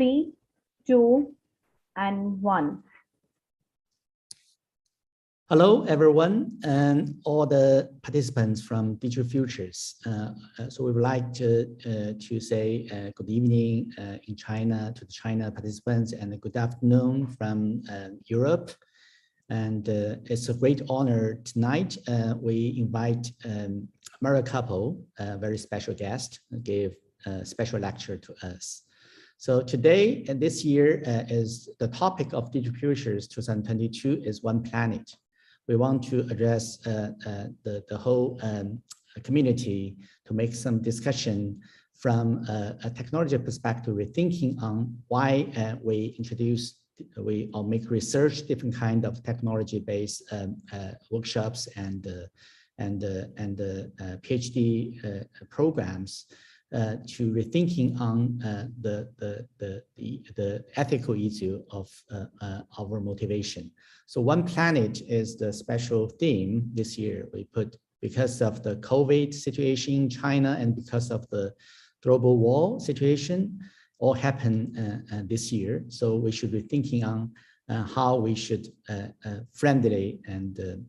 3, 2, and 1. Hello, everyone, and all the participants from Digital Futures. So we would like to say good evening in China to the China participants, and a good afternoon from Europe. And it's a great honor tonight. We invite Carpo, a very special guest, gave a special lecture to us. So today and this year is the topic of Digital Futures 2022 is One Planet. We want to address the whole community to make some discussion from a technology perspective, rethinking on why we make research, different kind of technology-based workshops and PhD programs to rethinking on the ethical issue of our motivation. So One Planet is the special theme this year. We put because of the COVID situation in China and because of the global war situation, all happened this year. So we should be thinking on how we should friendly and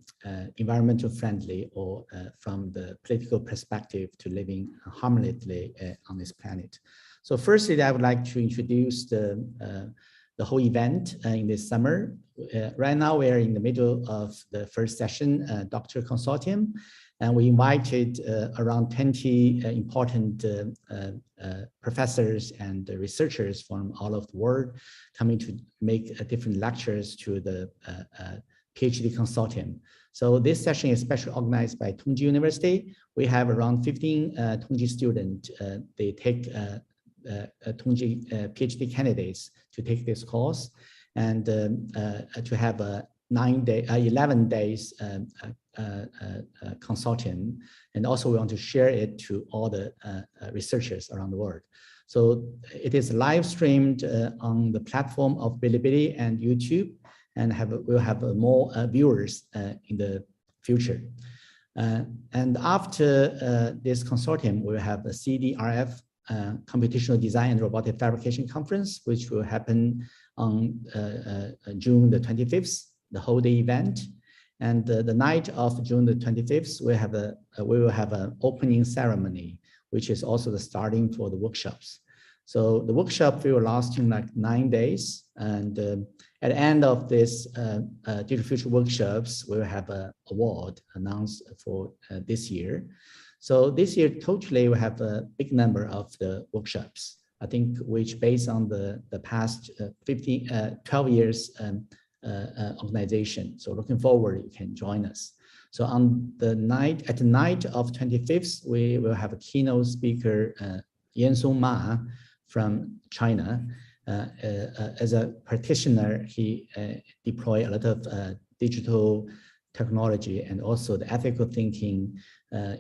environmental friendly, or from the political perspective to living harmoniously on this planet. So firstly, I would like to introduce the whole event in this summer. Right now, we are in the middle of the first session, Doctoral Consortium, and we invited around 20 important professors and researchers from all over the world coming to make different lectures to the PhD Consortium. So this session is specially organized by Tongji University. We have around 15 Tongji students. They take Tongji PhD candidates to take this course, and to have a 11 days consortium, and also we want to share it to all the researchers around the world. So it is live streamed on the platform of Bilibili and YouTube, and we'll have more viewers in the future. And after this consortium, we'll have a CDRF Computational Design and Robotic Fabrication Conference, which will happen on June the 25th, the whole day event. And the night of June the 25th, we will have an opening ceremony, which is also the starting for the workshops. So the workshop will last like 9 days. And at the end of this Digital Future workshops, we will have an award announced for this year. So this year, totally, we have a big number of the workshops, I think, which based on the past 12 years organization. So looking forward, you can join us. So on the night, at the night of 25th, we will have a keynote speaker, Yansong Ma from China. As a practitioner, he deployed a lot of digital technology and also the ethical thinking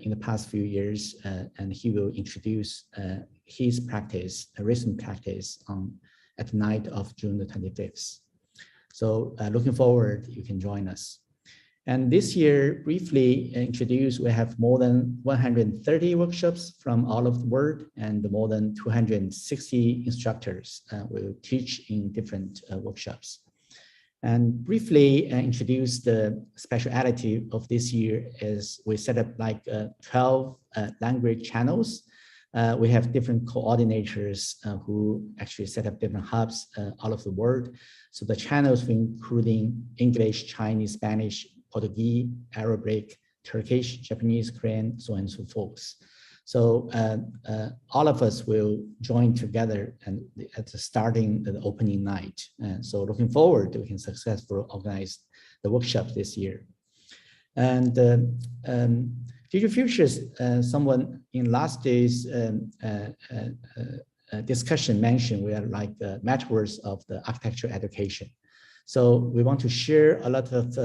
in the past few years, and he will introduce his practice, a recent practice, at the night of June the 25th. So looking forward, you can join us. And this year, briefly introduce, we have more than 130 workshops from all over the world, and more than 260 instructors will teach in different workshops. And briefly introduce the speciality of this year is we set up like 12 language channels. We have different coordinators who actually set up different hubs all over the world. So the channels including English, Chinese, Spanish, Portuguese, Arabic, Turkish, Japanese, Korean, so on and so forth. So all of us will join together and at the starting the opening night. And so looking forward, we can successfully organize the workshop this year. And Digital Futures, someone in last day's discussion mentioned we are like the metaverse of the architecture education. So we want to share a lot of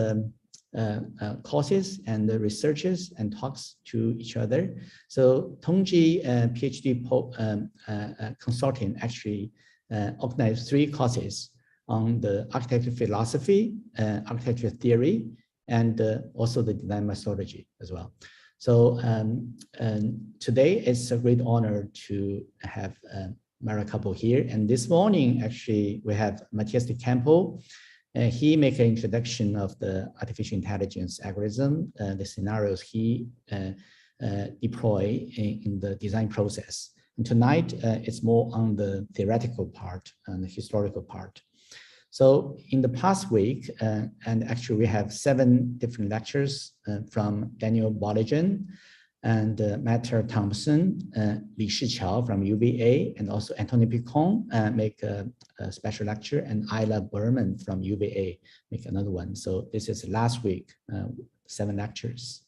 courses and the researches and talks to each other. So Tongji PhD Consortium actually organized 3 courses on the architecture philosophy, architecture theory, and also the design methodology as well. So today it's a great honor to have Carpo here. And this morning, actually, we have Matthias de Campo. He make an introduction of the artificial intelligence algorithm, the scenarios he deploy in the design process. And tonight, it's more on the theoretical part and the historical part. So in the past week, and actually we have 7 different lectures from Daniel Bolligen and Matt Thompson, Li Shiqiao from UVA, and also Anthony Picon make a special lecture, and Isla Berman from UVA make another one. So this is last week, 7 lectures.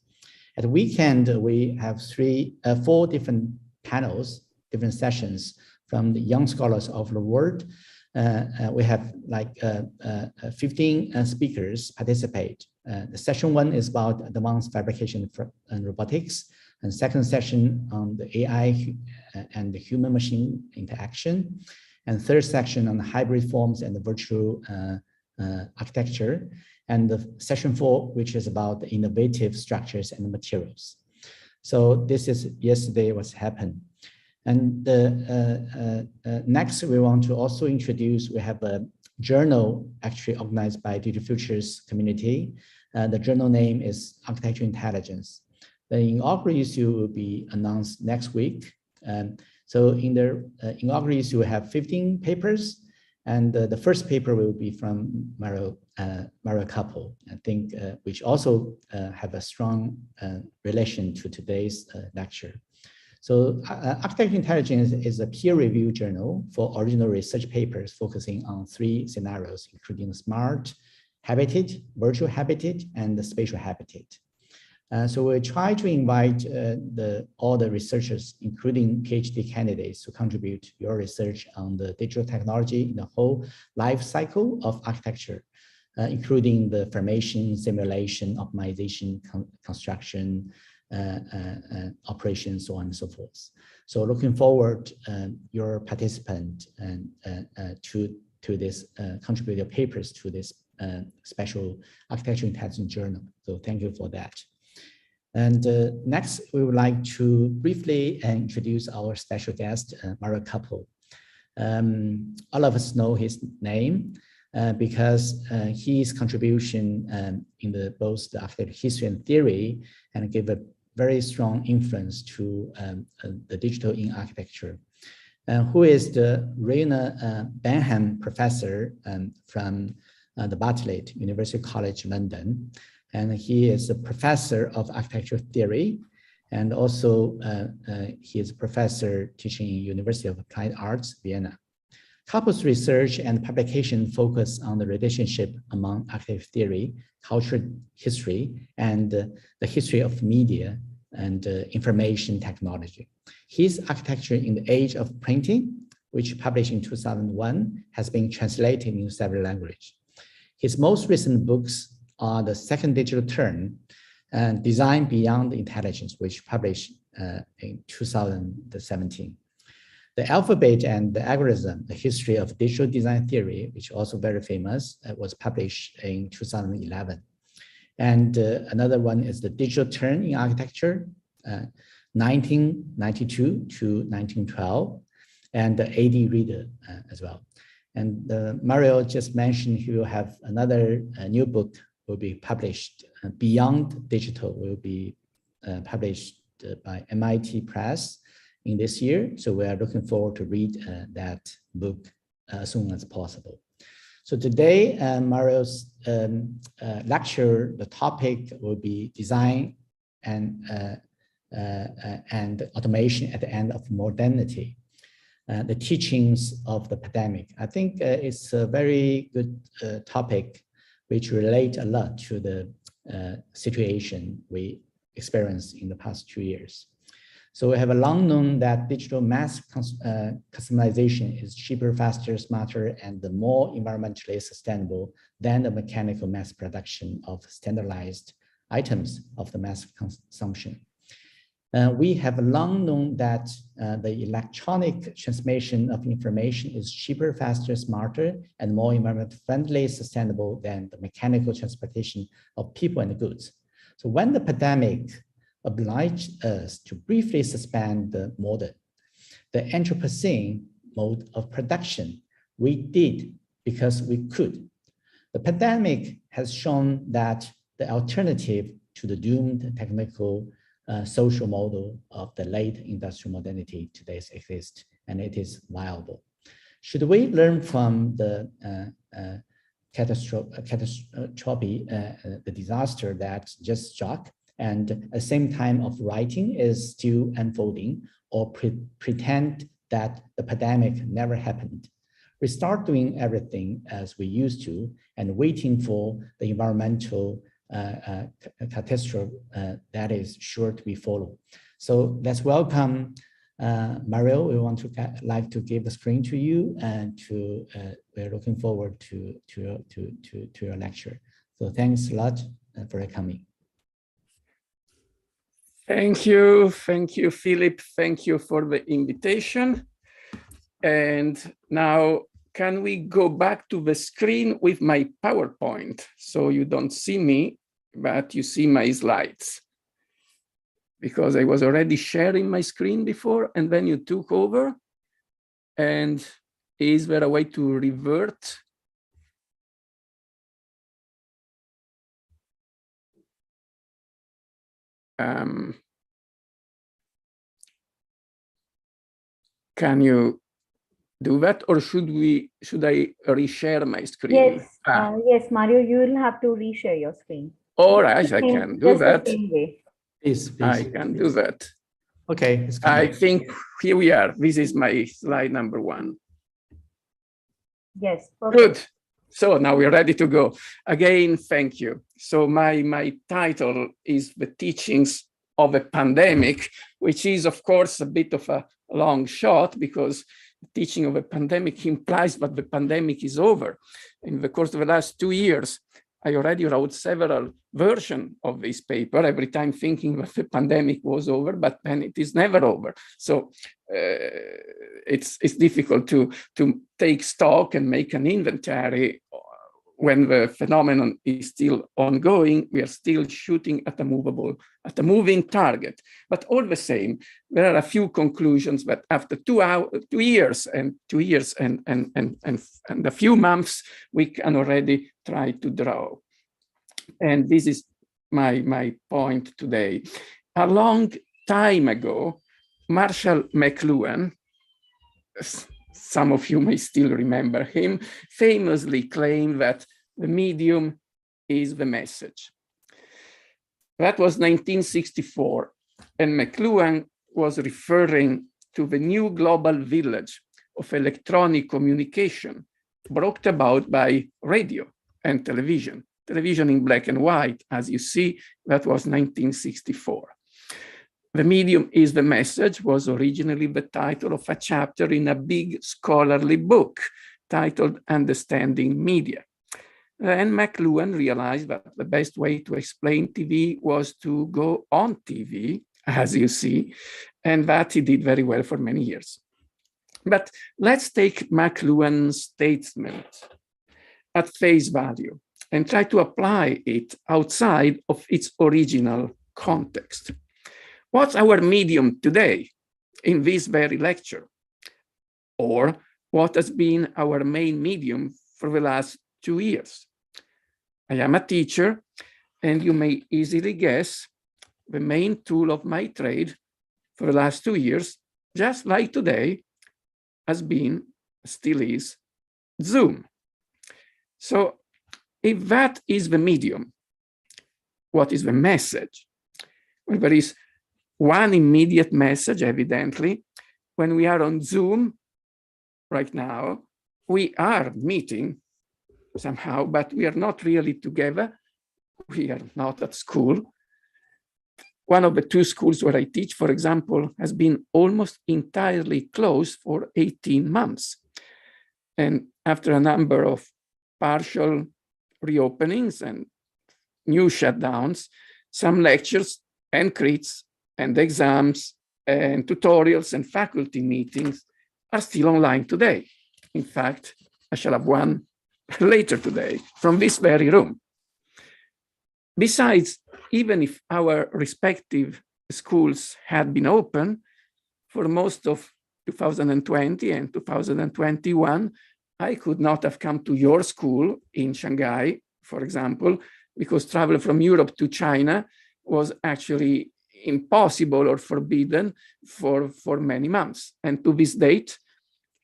At the weekend, we have 4 different panels, different sessions from the young scholars of the world. We have like 15 speakers participate. The session 1 is about advanced fabrication and robotics, and second session on the AI and the human-machine interaction, and third section on the hybrid forms and the virtual architecture, and the session 4, which is about the innovative structures and materials. So this is yesterday what's happened. And next, we want to also introduce, we have a journal actually organized by Digital Futures community. The journal name is Architecture Intelligence. The inaugural issue will be announced next week. So in the inaugural issue, we have 15 papers, and the first paper will be from Carpo, I think, which also have a strong relation to today's lecture. So Architecture Intelligence is a peer-reviewed journal for original research papers focusing on 3 scenarios, including smart habitat, virtual habitat, and the spatial habitat. So we try to invite all the researchers, including PhD candidates, to contribute your research on the digital technology in the whole life cycle of architecture, including the formation, simulation, optimization, construction, operations, so on and so forth. So looking forward your participant to this, contribute your papers to this special Architecture Intelligence journal. So thank you for that. And next, we would like to briefly introduce our special guest, Carpo. All of us know his name because his contribution in both the architecture history and theory and gave a very strong influence to the digital in architecture. Who is the Raina Benham professor from the Bartlett University College London. And he is a professor of architecture theory. And also he is a professor teaching in University of Applied Arts, Vienna. Carpo's research and publication focus on the relationship among architecture theory, cultural history, and the history of media and information technology. His Architecture in the Age of Printing, which published in 2001, has been translated into several languages. His most recent books are The Second Digital Turn and Design Beyond Intelligence, which published in 2017. The Alphabet and the Algorithm, The History of Digital Design Theory, which also very famous, was published in 2011. And another one is The Digital Turn in Architecture, 1992 to 1912, and the AD Reader as well. And Mario just mentioned he will have another new book will be published, Beyond Digital, will be published by MIT Press in this year. So we are looking forward to read that book as soon as possible. So today, Mario's lecture, the topic will be design and automation at the end of modernity, the teachings of the pandemic. I think it's a very good topic which relate a lot to the situation we experienced in the past 2 years. So we have long known that digital mass customization is cheaper, faster, smarter, and the more environmentally sustainable than the mechanical mass production of standardized items of the mass consumption. We have long known that the electronic transmission of information is cheaper, faster, smarter, and more environmentally friendly, sustainable than the mechanical transportation of people and goods. So when the pandemic obliged us to briefly suspend the modern, the Anthropocene mode of production. We did because we could. The pandemic has shown that the alternative to the doomed technical social model of the late industrial modernity today exists, and it is viable. Should we learn from the catastrophe, the disaster that just struck, and at the same time of writing is still unfolding, or pretend that the pandemic never happened? We start doing everything as we used to and waiting for the environmental catastrophe that is sure to be followed. So let's welcome Mario. We want to like to give the screen to you, and we're looking forward to your lecture. So thanks a lot for coming. Thank you, Philip. Thank you for the invitation. And now, can we go back to the screen with my PowerPoint? So you don't see me, but you see my slides. Because I was already sharing my screen before, and then you took over. And is there a way to revert? Can you do that, or should I reshare my screen? Yes, yes, Mario, you will have to reshare your screen. All right, I can do that. The same way. Please, I can do that. Okay. I think here we are. This is my slide number 1. Yes, perfect. Good. So now we're ready to go. Again, thank you. So my title is The Teachings of a Pandemic, which is, of course, a bit of a long shot, because the teaching of a pandemic implies that the pandemic is over. In the course of the last 2 years, I already wrote several versions of this paper, every time thinking that the pandemic was over, but then it is never over. So it's difficult to take stock and make an inventory when the phenomenon is still ongoing. We are still shooting at a moving target. But all the same, there are a few conclusions that after 2 years and a few months, we can already try to draw. And this is my point today. A long time ago, Marshall McLuhan, some of you may still remember him, famously claimed that the medium is the message. That was 1964, and McLuhan was referring to the new global village of electronic communication brought about by radio and television. Television in black and white, as you see, that was 1964. The medium is the message was originally the title of a chapter in a big scholarly book titled Understanding Media. Then McLuhan realized that the best way to explain TV was to go on TV, as you see, and that he did very well for many years. But let's take McLuhan's statement at face value and try to apply it outside of its original context. What's our medium today in this very lecture? Or what has been our main medium for the last 2 years? I am a teacher, and you may easily guess the main tool of my trade for the last 2 years, just like today, has been, still is, Zoom. So if that is the medium, what is the message? Well, there is one immediate message, evidently. When we are on Zoom right now, we are meeting somehow, but we are not really together. We are not at school. One of the 2 schools where I teach, for example, has been almost entirely closed for 18 months. And after a number of partial reopenings and new shutdowns, some lectures and crits and exams and tutorials and faculty meetings are still online today. In fact, I shall have one later today from this very room. Besides, even if our respective schools had been open, for most of 2020 and 2021, I could not have come to your school in Shanghai, for example, because travel from Europe to China was actually impossible or forbidden for many months. And to this date,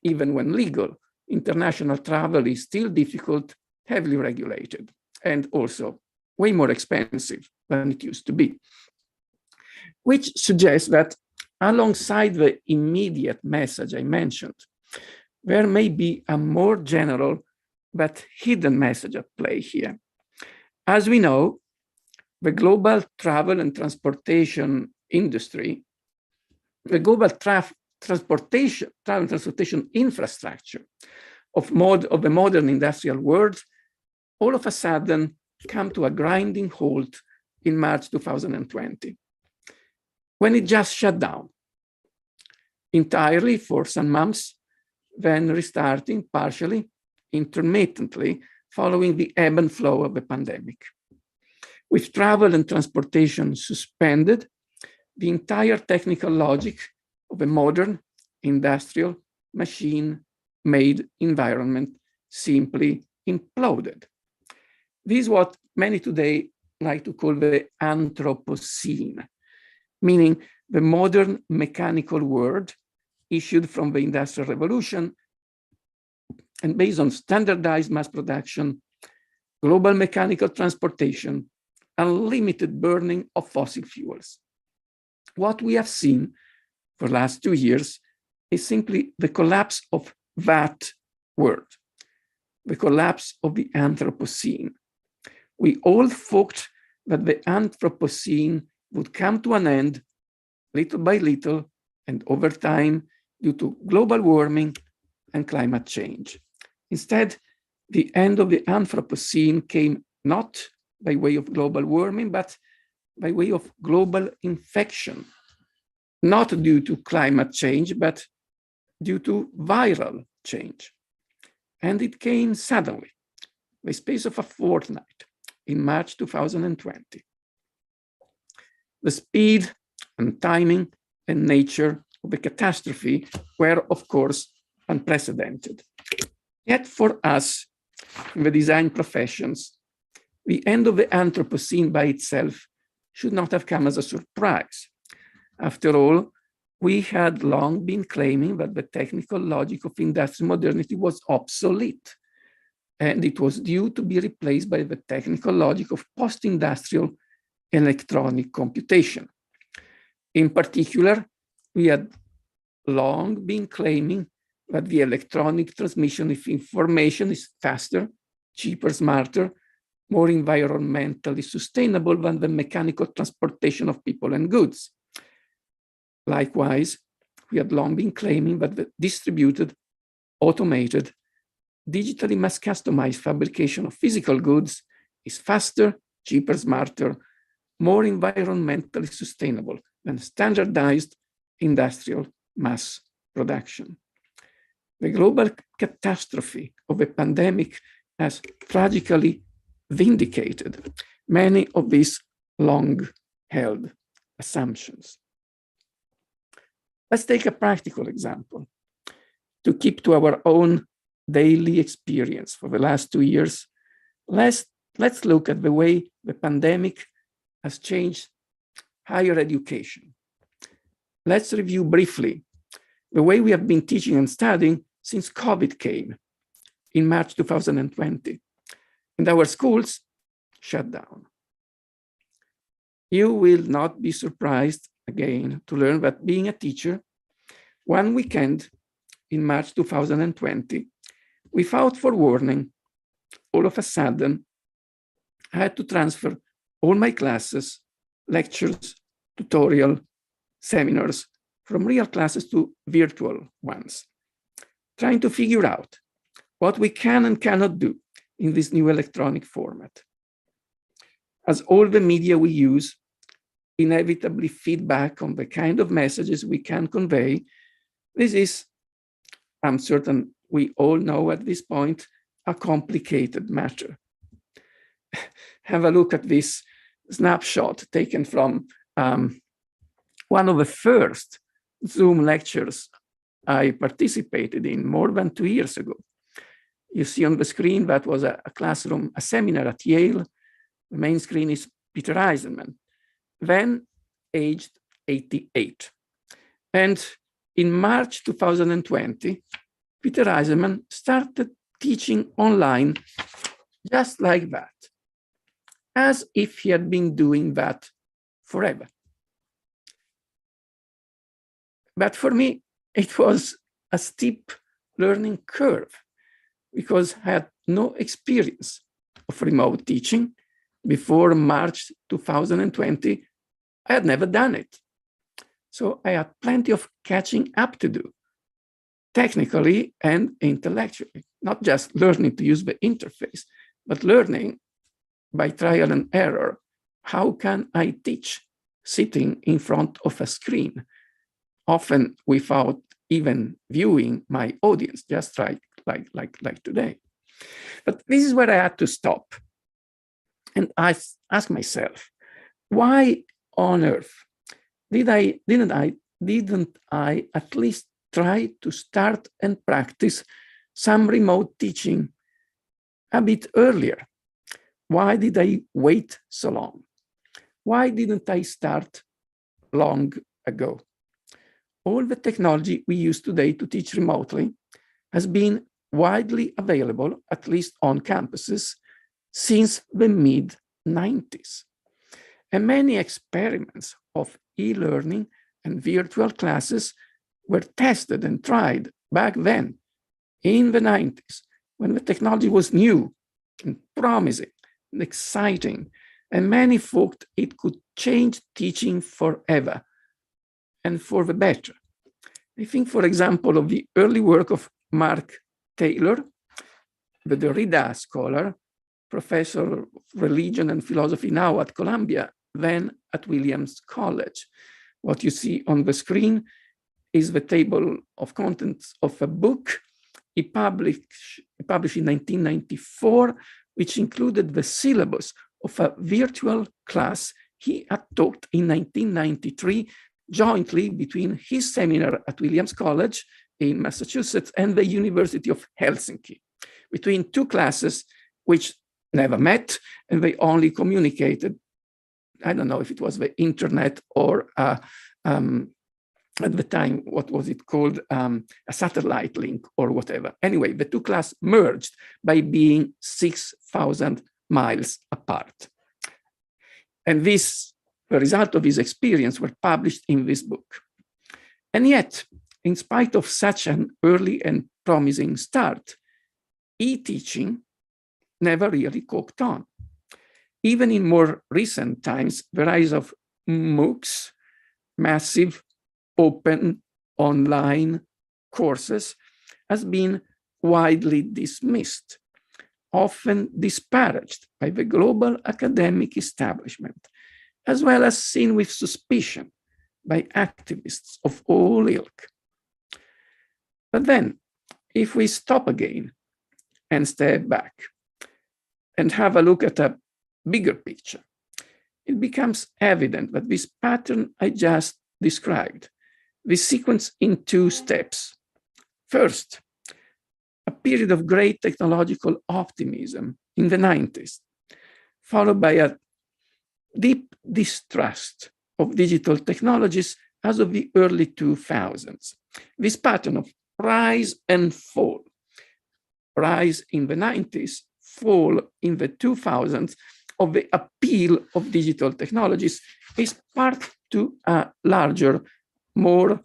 even when legal, international travel is still difficult, heavily regulated, and also way more expensive than it used to be. Which suggests that alongside the immediate message I mentioned, there may be a more general but hidden message at play here. As we know, the global travel and transportation industry, the global travel and transportation infrastructure of the modern industrial world, all of a sudden come to a grinding halt in March 2020, when it just shut down entirely for some months, then restarting partially, intermittently, following the ebb and flow of the pandemic. With travel and transportation suspended, the entire technical logic of a modern industrial machine-made environment simply imploded. This is what many today like to call the Anthropocene, meaning the modern mechanical world issued from the Industrial Revolution and based on standardized mass production, global mechanical transportation, unlimited burning of fossil fuels. What we have seen for the last 2 years is simply the collapse of that world, the collapse of the Anthropocene. We all thought that the Anthropocene would come to an end little by little and over time due to global warming and climate change. Instead, the end of the Anthropocene came not by way of global warming, but by way of global infection, not due to climate change, but due to viral change. And it came suddenly, the space of a fortnight, in March 2020. The speed and timing and nature of the catastrophe were, of course, unprecedented. Yet for us, in the design professions, the end of the Anthropocene by itself should not have come as a surprise. After all, we had long been claiming that the technical logic of industrial modernity was obsolete, and it was due to be replaced by the technical logic of post-industrial electronic computation. In particular, we had long been claiming that the electronic transmission of information is faster, cheaper, smarter, more environmentally sustainable than the mechanical transportation of people and goods. Likewise, we had long been claiming that the distributed, automated, digitally mass customized fabrication of physical goods is faster, cheaper, smarter, more environmentally sustainable than standardized industrial mass production. The global catastrophe of a pandemic has tragically vindicated many of these long-held assumptions. Let's take a practical example. To keep to our own daily experience for the last 2 years, let's look at the way the pandemic has changed higher education. Let's review briefly the way we have been teaching and studying since COVID came in March 2020, and our schools shut down. You will not be surprised again to learn that being a teacher, one weekend in March 2020, without forewarning, all of a sudden, I had to transfer all my classes, lectures, tutorial, seminars from real classes to virtual ones, trying to figure out what we can and cannot do in this new electronic format. As all the media we use inevitably feed back on the kind of messages we can convey, this is, I'm certain we all know at this point, a complicated matter. Have a look at this snapshot taken from one of the first Zoom lectures I participated in more than 2 years ago. You see on the screen that was a classroom, a seminar at Yale. The main screen is Peter Eisenman, then aged 88. And in March 2020, Peter Eisenman started teaching online just like that, as if he had been doing that forever. But for me, it was a steep learning curve because I had no experience of remote teaching. Before March 2020, I had never done it. So I had plenty of catching up to do, technically and intellectually, not just learning to use the interface, but learning by trial and error. How can I teach sitting in front of a screen, often without even viewing my audience, just like today? But this is where I had to stop. And I asked myself, why on earth didn't I at least try to start and practice some remote teaching a bit earlier? Why did I wait so long? Why didn't I start long ago? All the technology we use today to teach remotely has been widely available, at least on campuses, since the mid-90s. And many experiments of e-learning and virtual classes were tested and tried back then in the 90s, when the technology was new and promising and exciting, and many thought it could change teaching forever and for the better. I think, for example, of the early work of Mark Taylor, the Derrida scholar, professor of religion and philosophy now at Columbia, then at Williams College. What you see on the screen is the table of contents of a book he published in 1994, which included the syllabus of a virtual class he had taught in 1993, jointly between his seminar at Williams College in Massachusetts and the University of Helsinki, between two classes which never met, and they only communicated. I don't know if it was the internet or at the time, what was it called? A satellite link or whatever. Anyway, the two classes merged by being 6,000 miles apart. And this, the result of his experience, were published in this book. And yet, in spite of such an early and promising start, e-teaching never really caught on. Even in more recent times, the rise of MOOCs, massive open online courses, has been widely dismissed, often disparaged by the global academic establishment, as well as seen with suspicion by activists of all ilk. But then, if we stop again and step back and have a look at a bigger picture, it becomes evident that this pattern I just described, this sequence in two steps. First, a period of great technological optimism in the 90s, followed by a deep distrust of digital technologies as of the early 2000s. This pattern of rise and fall, rise in the 90s, fall in the 2000s, of the appeal of digital technologies is part to a larger, more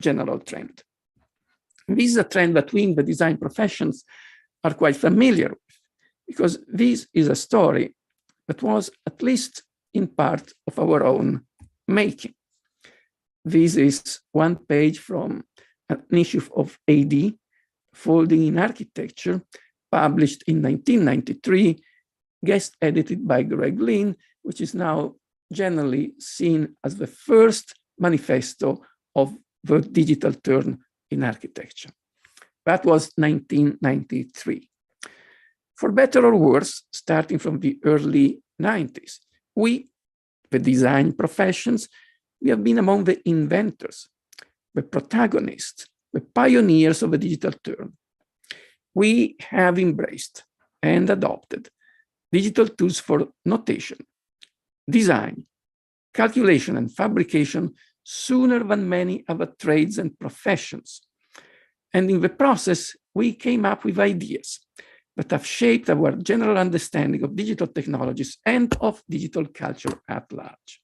general trend. This is a trend that we in the design professions are quite familiar with, because this is a story that was at least in part of our own making. This is one page from an issue of AD, Folding in Architecture, published in 1993, guest edited by Greg Lynn, which is now generally seen as the first manifesto of the digital turn in architecture. That was 1993. For better or worse, starting from the early 90s, we, the design professions, we have been among the inventors, the protagonists the pioneers of the digital turn. We have embraced and adopted digital tools for notation, design, calculation, and fabrication sooner than many other trades and professions. And in the process, we came up with ideas that have shaped our general understanding of digital technologies and of digital culture at large.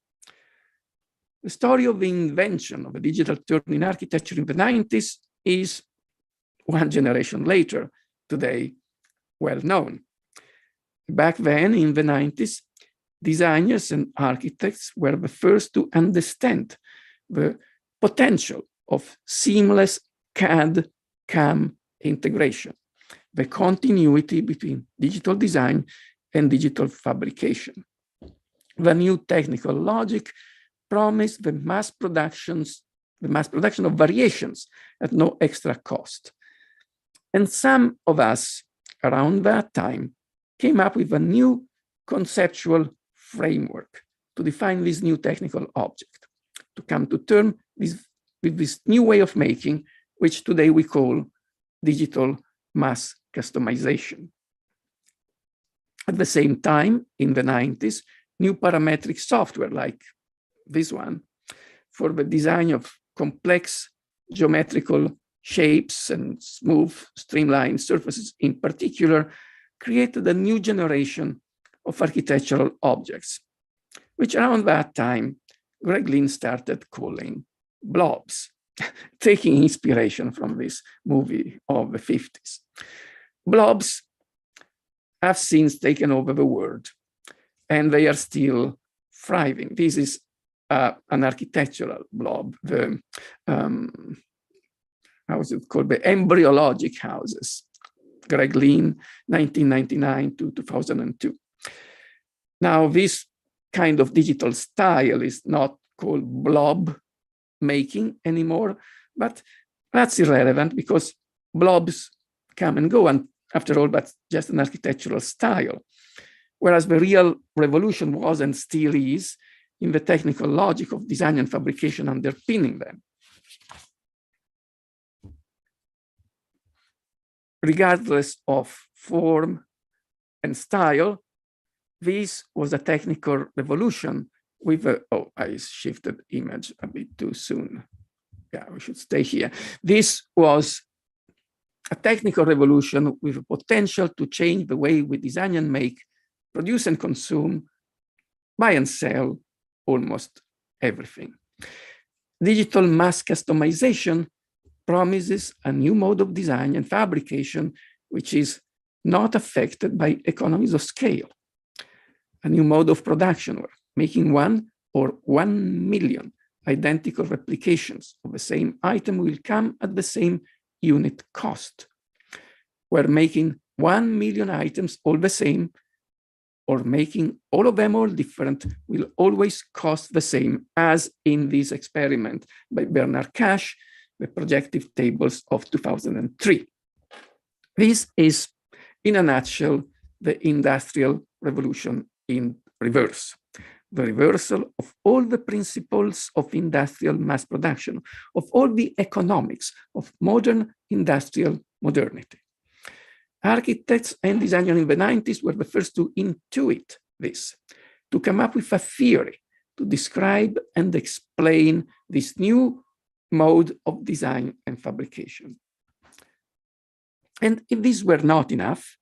The story of the invention of a digital turn in architecture in the 90s is one generation later, today well known. Back then, in the 90s, designers and architects were the first to understand the potential of seamless CAD-CAM integration, the continuity between digital design and digital fabrication. The new technical logic promised the mass production of variations at no extra cost. And some of us around that time came up with a new conceptual framework to define this new technical object, to come to terms with this new way of making, which today we call digital mass customization. At the same time, in the 90s, new parametric software like this one for the design of complex geometrical shapes and smooth, streamlined surfaces in particular created a new generation of architectural objects, which around that time, Greg Lynn started calling blobs, taking inspiration from this movie of the 50s. Blobs have since taken over the world, and they are still thriving. This is an architectural blob, the, how is it called? The embryologic houses. Greg Lynn, 1999 to 2002. Now, this kind of digital style is not called blob making anymore, but that's irrelevant because blobs come and go, and after all, that's just an architectural style. Whereas the real revolution was and still is in the technical logic of design and fabrication underpinning them. Regardless of form and style, this was a technical revolution with a, oh, I shifted image a bit too soon. Yeah, we should stay here. This was a technical revolution with a potential to change the way we design and make, produce and consume, buy and sell almost everything. Digital mass customization promises a new mode of design and fabrication which is not affected by economies of scale. A new mode of production where making 1 or 1 million identical replications of the same item will come at the same unit cost, where making 1 million items all the same or making all of them all different will always cost the same, as in this experiment by Bernard Cash, the projective tables of 2003. This is, in a nutshell, the industrial revolution in reverse. The reversal of all the principles of industrial mass production, of all the economics of modern industrial modernity. Architects and designers in the 90s were the first to intuit this, to come up with a theory to describe and explain this new mode of design and fabrication. And if these were not enough,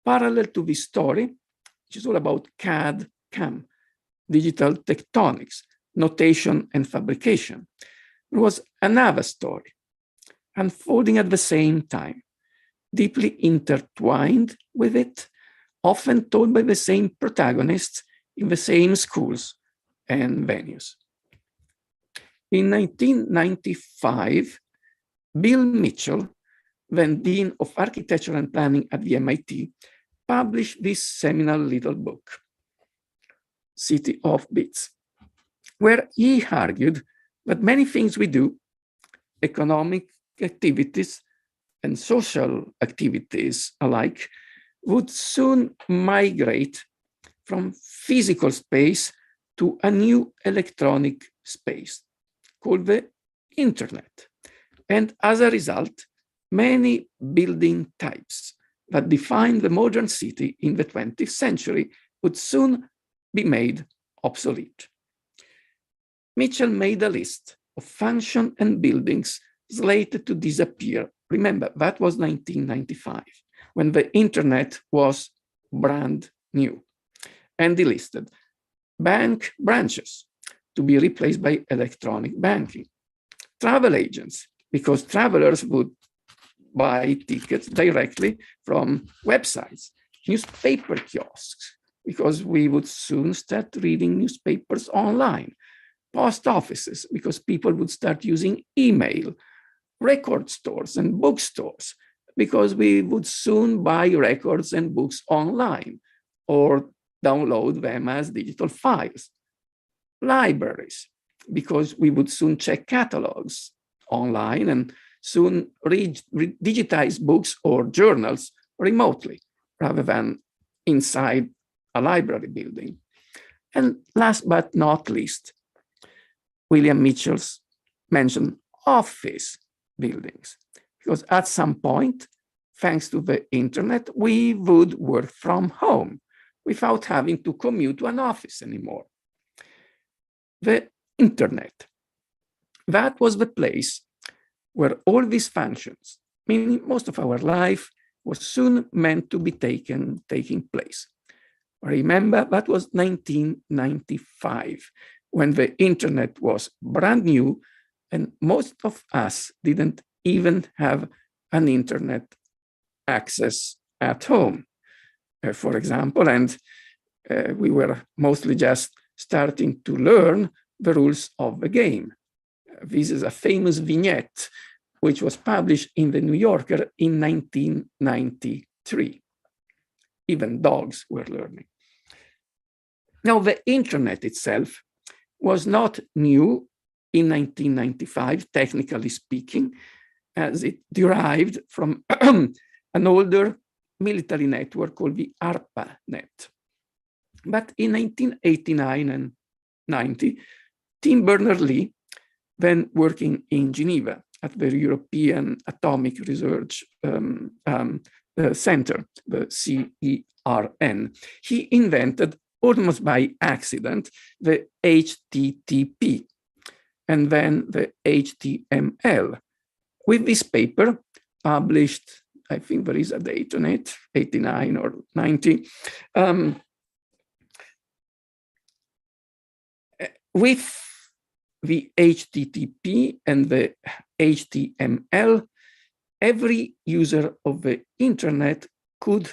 parallel to this story, which is all about CAD, CAM, digital tectonics, notation and fabrication, there was another story unfolding at the same time, deeply intertwined with it, often told by the same protagonists in the same schools and venues. In 1995, Bill Mitchell, then Dean of Architecture and Planning at the MIT, published this seminal little book, City of Bits, where he argued that many things we do, economic activities and social activities alike, would soon migrate from physical space to a new electronic space called the internet, And as a result, many building types that define the modern city in the 20th century would soon be made obsolete. Mitchell made a list of functions and buildings slated to disappear. Remember, that was 1995, when the internet was brand new. And he listed bank branches to be replaced by electronic banking, travel agents, because travelers would buy tickets directly from websites, newspaper kiosks, because we would soon start reading newspapers online, post offices, because people would start using email, record stores and bookstores, because we would soon buy records and books online or download them as digital files. Libraries, because we would soon check catalogs online and soon digitize books or journals remotely rather than inside a library building. And last but not least, William Mitchell's mentioned office buildings, because at some point, thanks to the internet, we would work from home without having to commute to an office anymore. The internet, that was the place where all these functions, meaning most of our life, was soon meant to be taking place. Remember, that was 1995, when the internet was brand new and most of us didn't even have an internet access at home, for example, and we were mostly just starting to learn the rules of the game. This is a famous vignette which was published in the New Yorker in 1993. Even dogs were learning. Now, the internet itself was not new in 1995, technically speaking, as it derived from an older military network called the ARPANET. But in 1989 and 90, Tim Berners-Lee, then working in Geneva at the European Atomic Research Center, the CERN, he invented almost by accident the HTTP and then the HTML. With this paper published, I think there is a date on it, 89 or 90, with the HTTP and the HTML, every user of the internet could,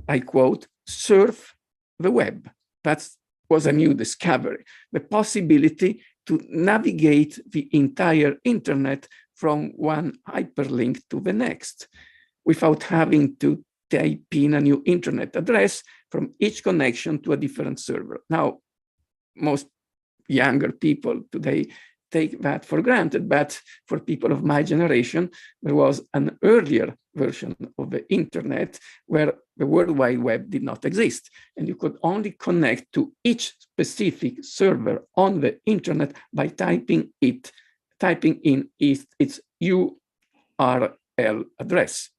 I quote, surf the web. That was a new discovery, the possibility to navigate the entire internet from one hyperlink to the next without having to type in a new internet address from each connection to a different server. Now, most younger people today take that for granted, but for people of my generation, there was an earlier version of the internet where the World Wide Web did not exist, and you could only connect to each specific server on the internet by typing in its URL address.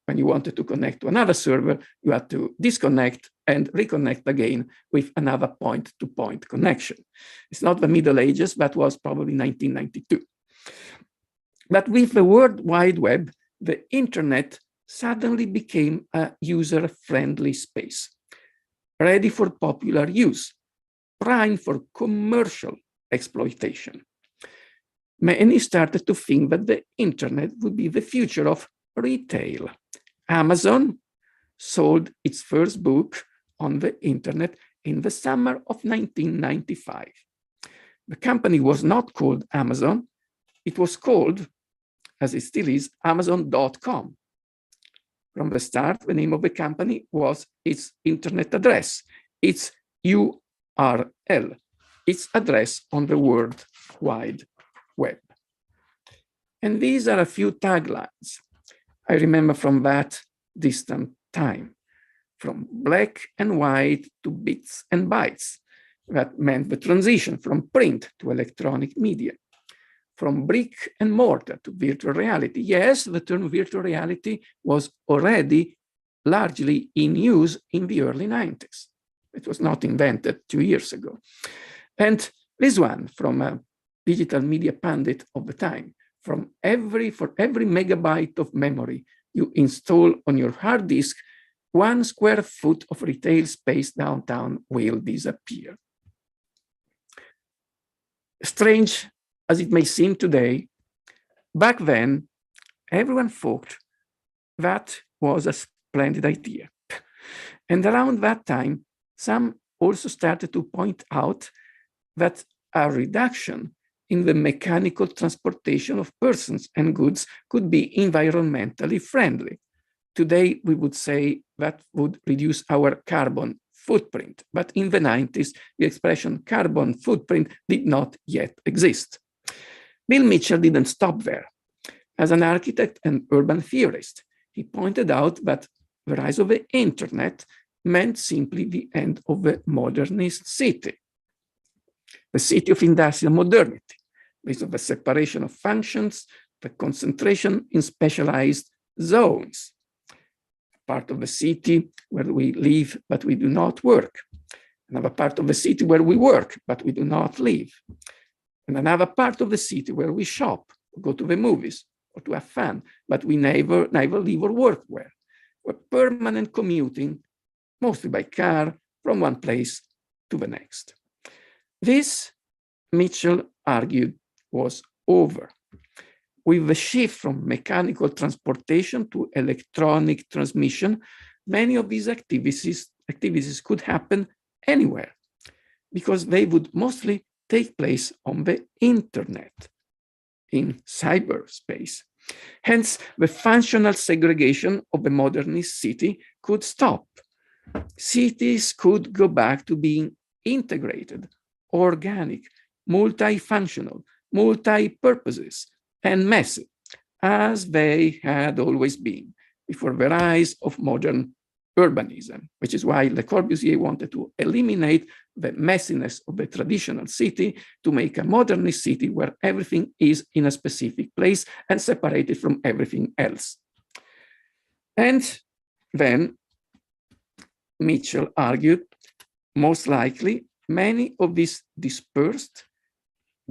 When you wanted to connect to another server, you had to disconnect and reconnect again with another point-to-point connection. It's not the Middle Ages, that was probably 1992. But with the World Wide Web, the internet suddenly became a user-friendly space, ready for popular use, prime for commercial exploitation. Many started to think that the internet would be the future of retail. Amazon sold its first book on the internet in the summer of 1995. The company was not called Amazon. It was called, as it still is, Amazon.com. From the start, the name of the company was its internet address, its URL, its address on the World Wide Web. And these are a few taglines I remember from that distant time, from black and white to bits and bytes. That meant the transition from print to electronic media, from brick and mortar to virtual reality. Yes, the term virtual reality was already largely in use in the early 90s. It was not invented 2 years ago. And this one from a digital media pundit of the time, for every megabyte of memory you install on your hard disk, 1 square foot of retail space downtown will disappear. Strange as it may seem today, back then, everyone thought that was a splendid idea. And around that time, some also started to point out that a reduction in the mechanical transportation of persons and goods could be environmentally friendly. Today, we would say that would reduce our carbon footprint. But in the 90s, the expression carbon footprint did not yet exist. Bill Mitchell didn't stop there. As an architect and urban theorist, he pointed out that the rise of the internet meant simply the end of the modernist city, the city of industrial modernity, based on the separation of functions, the concentration in specialized zones, part of the city where we live but we do not work, another part of the city where we work but we do not live, and another part of the city where we shop, go to the movies, or to have fun, but we neither live or work where permanent commuting, mostly by car, from one place to the next. This, Mitchell argued, was over. With the shift from mechanical transportation to electronic transmission, many of these activities could happen anywhere because they would mostly take place on the internet, in cyberspace. Hence, the functional segregation of the modernist city could stop. Cities could go back to being integrated, organic, multifunctional, multi-purposes, and messy, as they had always been before the rise of modern urbanism, which is why Le Corbusier wanted to eliminate the messiness of the traditional city to make a modernist city where everything is in a specific place and separated from everything else. And then Mitchell argued, most likely, many of these dispersed,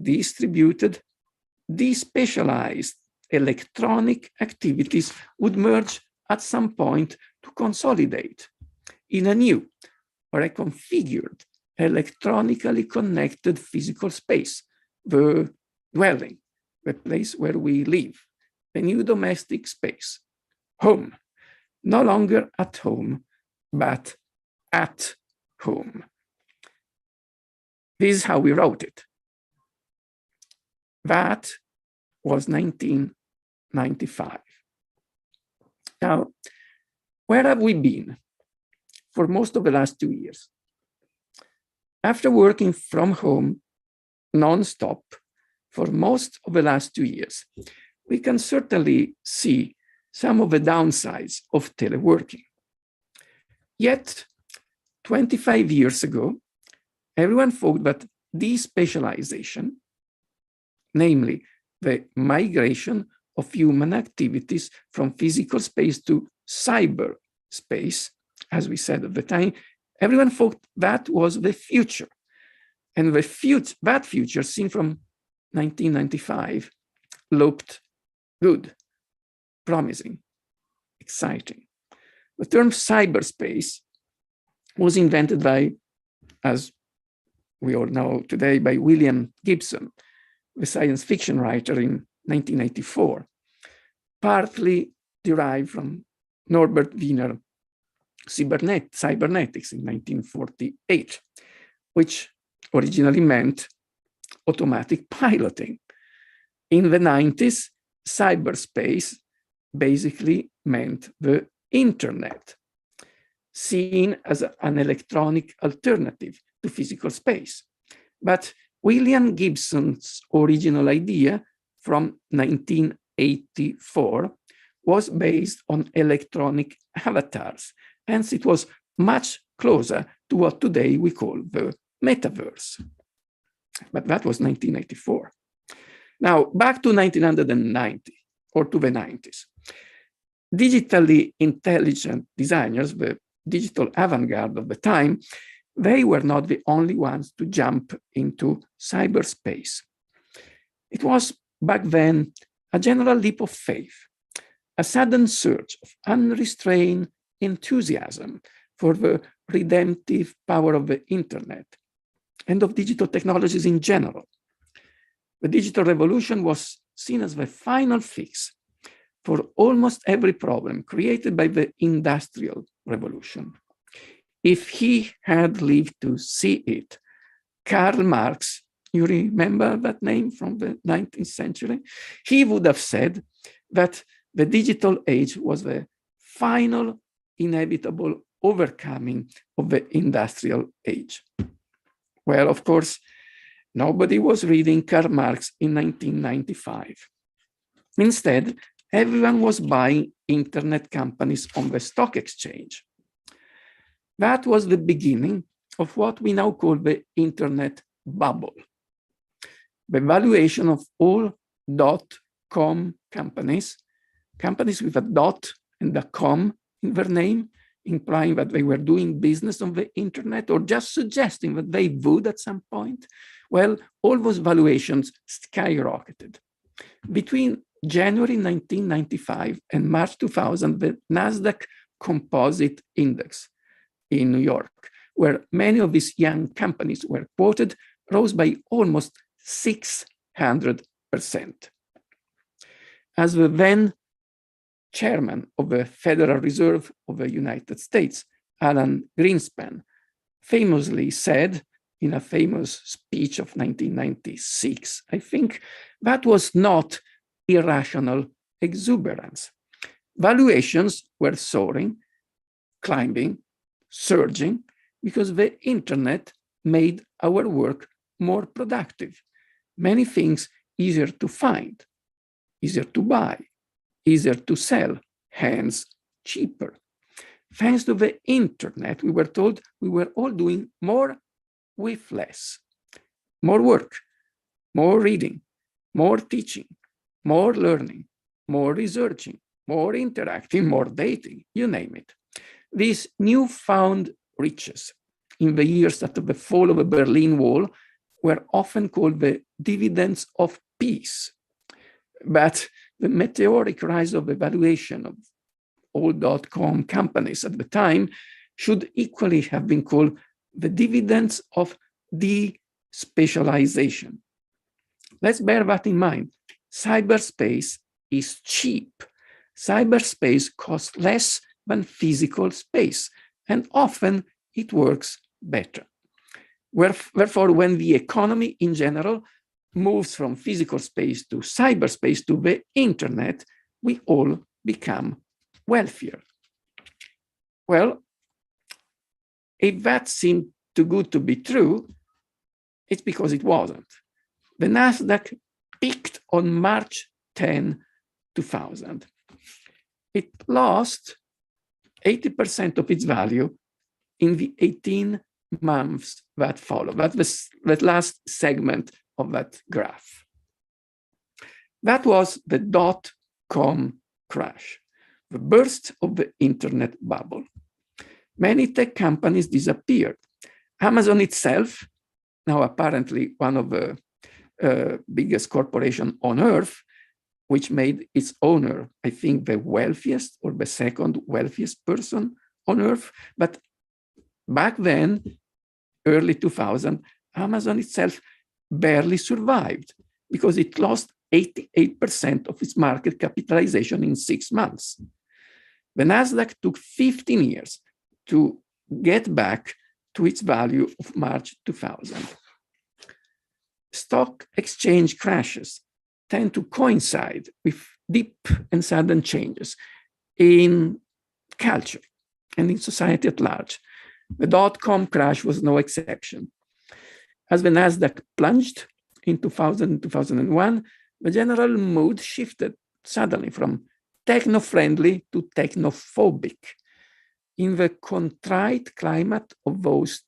distributed, despecialized electronic activities would merge at some point to consolidate in a new, reconfigured, electronically connected physical space, the dwelling, the place where we live, the new domestic space, home, no longer at home, but at home. This is how we wrote it. That was 1995. Now, where have we been for most of the last 2 years? After working from home non-stop for most of the last 2 years, we can certainly see some of the downsides of teleworking. Yet, 25 years ago, everyone thought that despecialization, namely the migration of human activities from physical space to cyberspace, as we said at the time, everyone thought that was the future. And that future, seen from 1995, looked good, promising, exciting. The term cyberspace was invented by, as we all know today, by William Gibson, the science fiction writer, in 1984, partly derived from Norbert Wiener cybernetics in 1948, which originally meant automatic piloting. In the 90s, cyberspace basically meant the internet, seen as an electronic alternative to physical space. But William Gibson's original idea from 1984 was based on electronic avatars. Hence, it was much closer to what today we call the metaverse. But that was 1984. Now, back to 1990 or to the 90s. Digitally intelligent designers, the digital avant-garde of the time, they were not the only ones to jump into cyberspace. It was back then a general leap of faith, a sudden surge of unrestrained enthusiasm for the redemptive power of the internet and of digital technologies in general. The digital revolution was seen as the final fix for almost every problem created by the Industrial Revolution. If he had lived to see it, Karl Marx, you remember that name from the 19th century? He would have said that the digital age was the final inevitable overcoming of the industrial age. Well, of course, nobody was reading Karl Marx in 1995. Instead, everyone was buying internet companies on the stock exchange. That was the beginning of what we now call the internet bubble. The valuation of all .com companies, companies with a dot and a com in their name, implying that they were doing business on the internet or just suggesting that they would at some point, well, all those valuations skyrocketed. Between January 1995 and March 2000, the NASDAQ Composite Index in New York, where many of these young companies were quoted, rose by almost 600%. As the then chairman of the Federal Reserve of the United States, Alan Greenspan, famously said in a famous speech of 1996, I think, that was not irrational exuberance. Valuations were soaring, climbing, surging, because the internet made our work more productive. Many things easier to find, easier to buy, easier to sell, hence cheaper. Thanks to the internet, we were told we were all doing more with less. More work, more reading, more teaching, more learning, more researching, more interacting, more dating, you name it. These newfound riches in the years after the fall of the Berlin Wall were often called the dividends of peace. But the meteoric rise of the valuation of all .com companies at the time should equally have been called the dividends of despecialization. Let's bear that in mind. Cyberspace is cheap. Cyberspace costs less than physical space, and often it works better. Therefore, when the economy in general moves from physical space to cyberspace to the internet, we all become wealthier. Well, if that seemed too good to be true, it's because it wasn't. The NASDAQ peaked on March 10, 2000. It lost 80% of its value in the 18 months that followed. That was that last segment of that graph. That was the .com crash, the burst of the internet bubble. Many tech companies disappeared. Amazon itself, now apparently one of the biggest corporations on earth, which made its owner, I think, the wealthiest or the second wealthiest person on earth. But back then, early 2000, Amazon itself barely survived because it lost 88% of its market capitalization in 6 months. The NASDAQ took 15 years to get back to its value of March 2000. Stock exchange crashes tend to coincide with deep and sudden changes in culture and in society at large. The .com crash was no exception. As the NASDAQ plunged in 2000 and 2001, the general mood shifted suddenly from techno-friendly to technophobic. In the contrite climate of those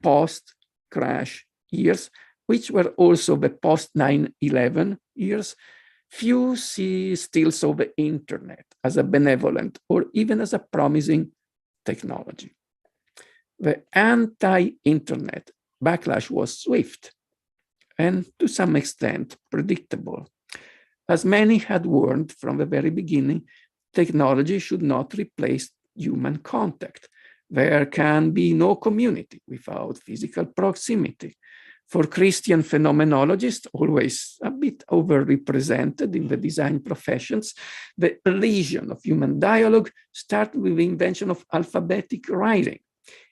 post-crash years, which were also the post 9/11 years, few still saw the internet as a benevolent or even as a promising technology. The anti-internet backlash was swift and to some extent predictable. As many had warned from the very beginning, technology should not replace human contact. There can be no community without physical proximity. For Christian phenomenologists, always a bit overrepresented in the design professions, the lesion of human dialogue started with the invention of alphabetic writing.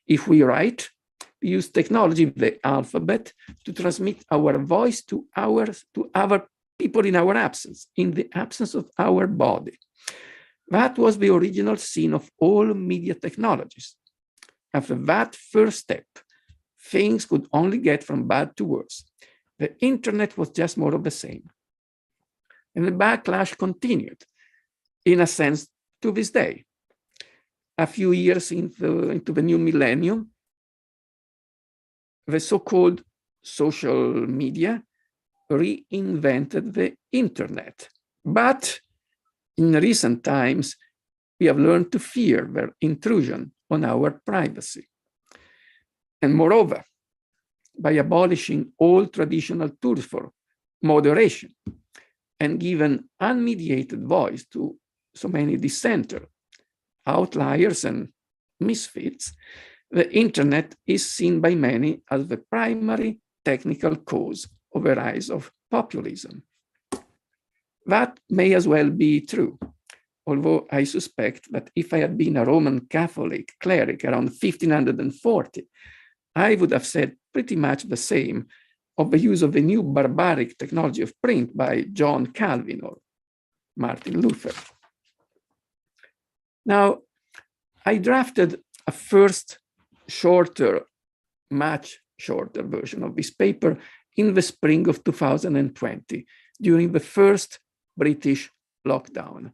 If we write, we use technology, the alphabet, to transmit our voice to other people in our absence, in the absence of our body. That was the original scene of all media technologies. After that first step, things could only get from bad to worse. The internet was just more of the same. And the backlash continued, in a sense, to this day. A few years into the new millennium, the so-called social media reinvented the internet. But in recent times, we have learned to fear their intrusion on our privacy. And moreover, by abolishing all traditional tools for moderation and given unmediated voice to so many dissenters, outliers, and misfits, the internet is seen by many as the primary technical cause of the rise of populism. That may as well be true, although I suspect that if I had been a Roman Catholic cleric around 1540, I would have said pretty much the same of the use of the new barbaric technology of print by John Calvin or Martin Luther. Now, I drafted a first much shorter version of this paper in the spring of 2020, during the first British lockdown,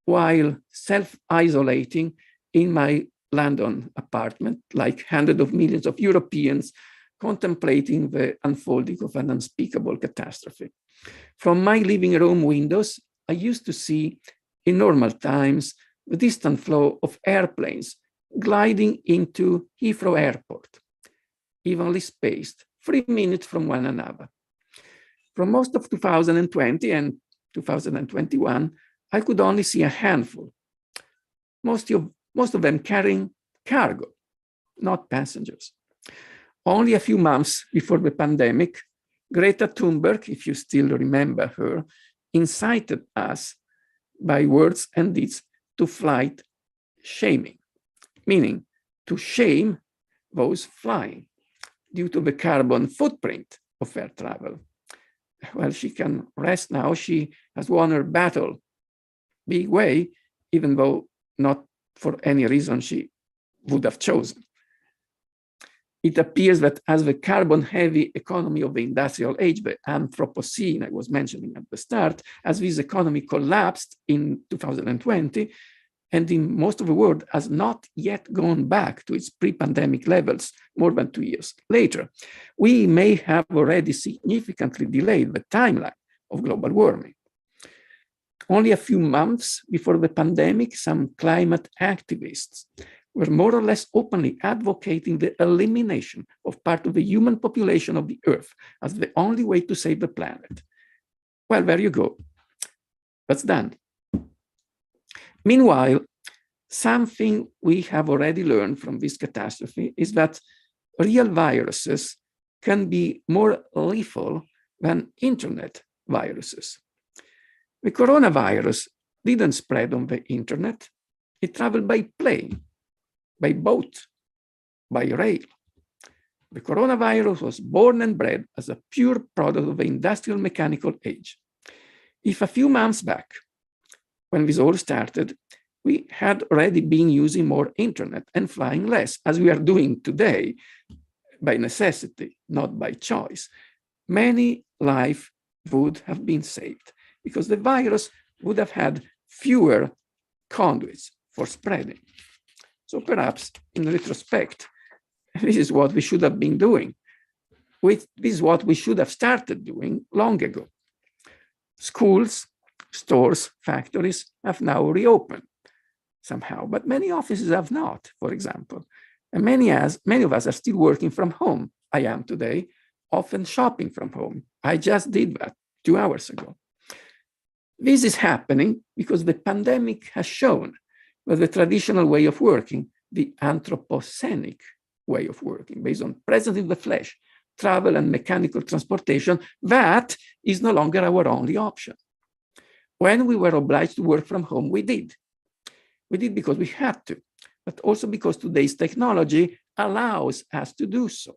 while self-isolating in my London apartment, like hundreds of millions of Europeans contemplating the unfolding of an unspeakable catastrophe. From my living room windows, I used to see, in normal times, the distant flow of airplanes gliding into Heathrow Airport, evenly spaced, 3 minutes from one another. From most of 2020 and 2021, I could only see a handful, most of them carrying cargo, not passengers. Only a few months before the pandemic, Greta Thunberg, if you still remember her, incited us by words and deeds to flight shaming, meaning to shame those flying due to the carbon footprint of air travel. Well, she can rest now. She has won her battle big way, even though not for any reason she would have chosen. It appears that as the carbon-heavy economy of the industrial age, the Anthropocene I was mentioning at the start, as this economy collapsed in 2020, and in most of the world has not yet gone back to its pre-pandemic levels more than 2 years later, we may have already significantly delayed the timeline of global warming. Only a few months before the pandemic, some climate activists were more or less openly advocating the elimination of part of the human population of the Earth as the only way to save the planet. Well, there you go. That's done. Meanwhile, something we have already learned from this catastrophe is that real viruses can be more lethal than internet viruses. The coronavirus didn't spread on the internet. It traveled by plane, by boat, by rail. The coronavirus was born and bred as a pure product of the industrial mechanical age. If a few months back, when this all started, we had already been using more internet and flying less, as we are doing today, by necessity, not by choice, many lives would have been saved because the virus would have had fewer conduits for spreading. So perhaps in retrospect, this is what we should have been doing. this is what we should have started doing long ago. Schools, stores, factories have now reopened somehow, but many offices have not, for example. And many of us are still working from home. I am today, often shopping from home. I just did that 2 hours ago. This is happening because the pandemic has shown that the traditional way of working, the Anthropocenic way of working, based on presence in the flesh, travel and mechanical transportation, that is no longer our only option. When we were obliged to work from home, we did. We did because we had to, but also because today's technology allows us to do so.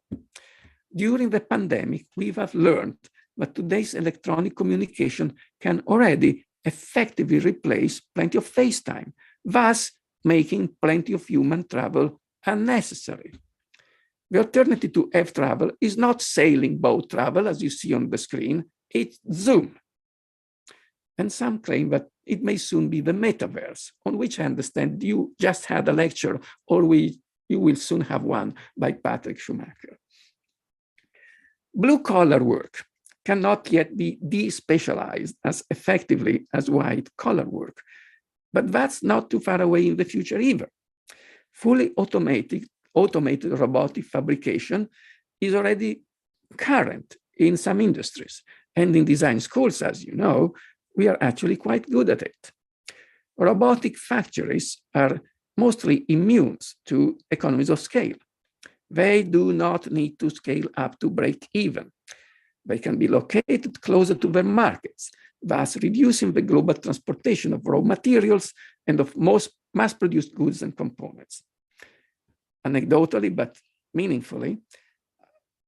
During the pandemic, we have learned that today's electronic communication can already effectively replace plenty of face time, thus making plenty of human travel unnecessary. The alternative to air travel is not sailing boat travel, as you see on the screen, it's Zoom. And some claim that it may soon be the metaverse, on which I understand you just had a lecture, or you will soon have one by Patrick Schumacher. Blue-collar work cannot yet be despecialized as effectively as white-collar work, but that's not too far away in the future either. Fully automated robotic fabrication is already current in some industries, and in design schools, as you know, we are actually quite good at it. Robotic factories are mostly immune to economies of scale. They do not need to scale up to break even. They can be located closer to their markets, thus reducing the global transportation of raw materials and of most mass-produced goods and components. Anecdotally, but meaningfully,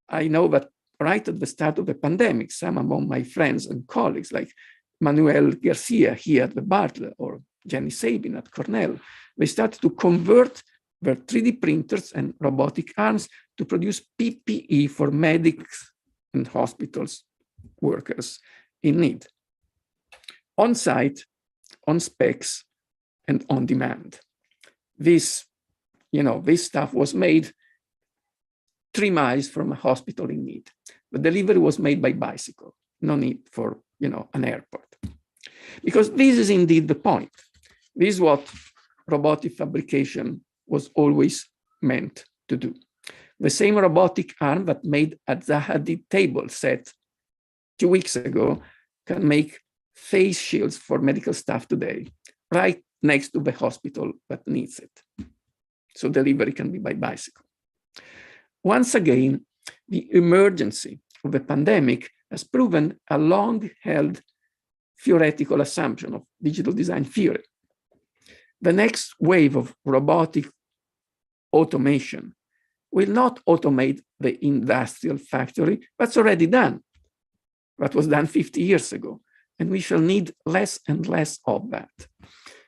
I know that right at the start of the pandemic, some among my friends and colleagues, like Manuel Garcia here at the Bartlett or Jenny Sabin at Cornell, they started to convert their 3D printers and robotic arms to produce PPE for medics and hospitals workers in need, on site, on specs, and on demand. This stuff was made 3 miles from a hospital in need. The delivery was made by bicycle, no need for an airport. Because this is indeed the point. This is what robotic fabrication was always meant to do. The same robotic arm that made a Zaha table set 2 weeks ago can make face shields for medical staff today, right next to the hospital that needs it. So delivery can be by bicycle. Once again, the emergency of the pandemic has proven a long-held theoretical assumption of digital design theory. The next wave of robotic automation will not automate the industrial factory. That's already done. That was done 50 years ago, and we shall need less and less of that.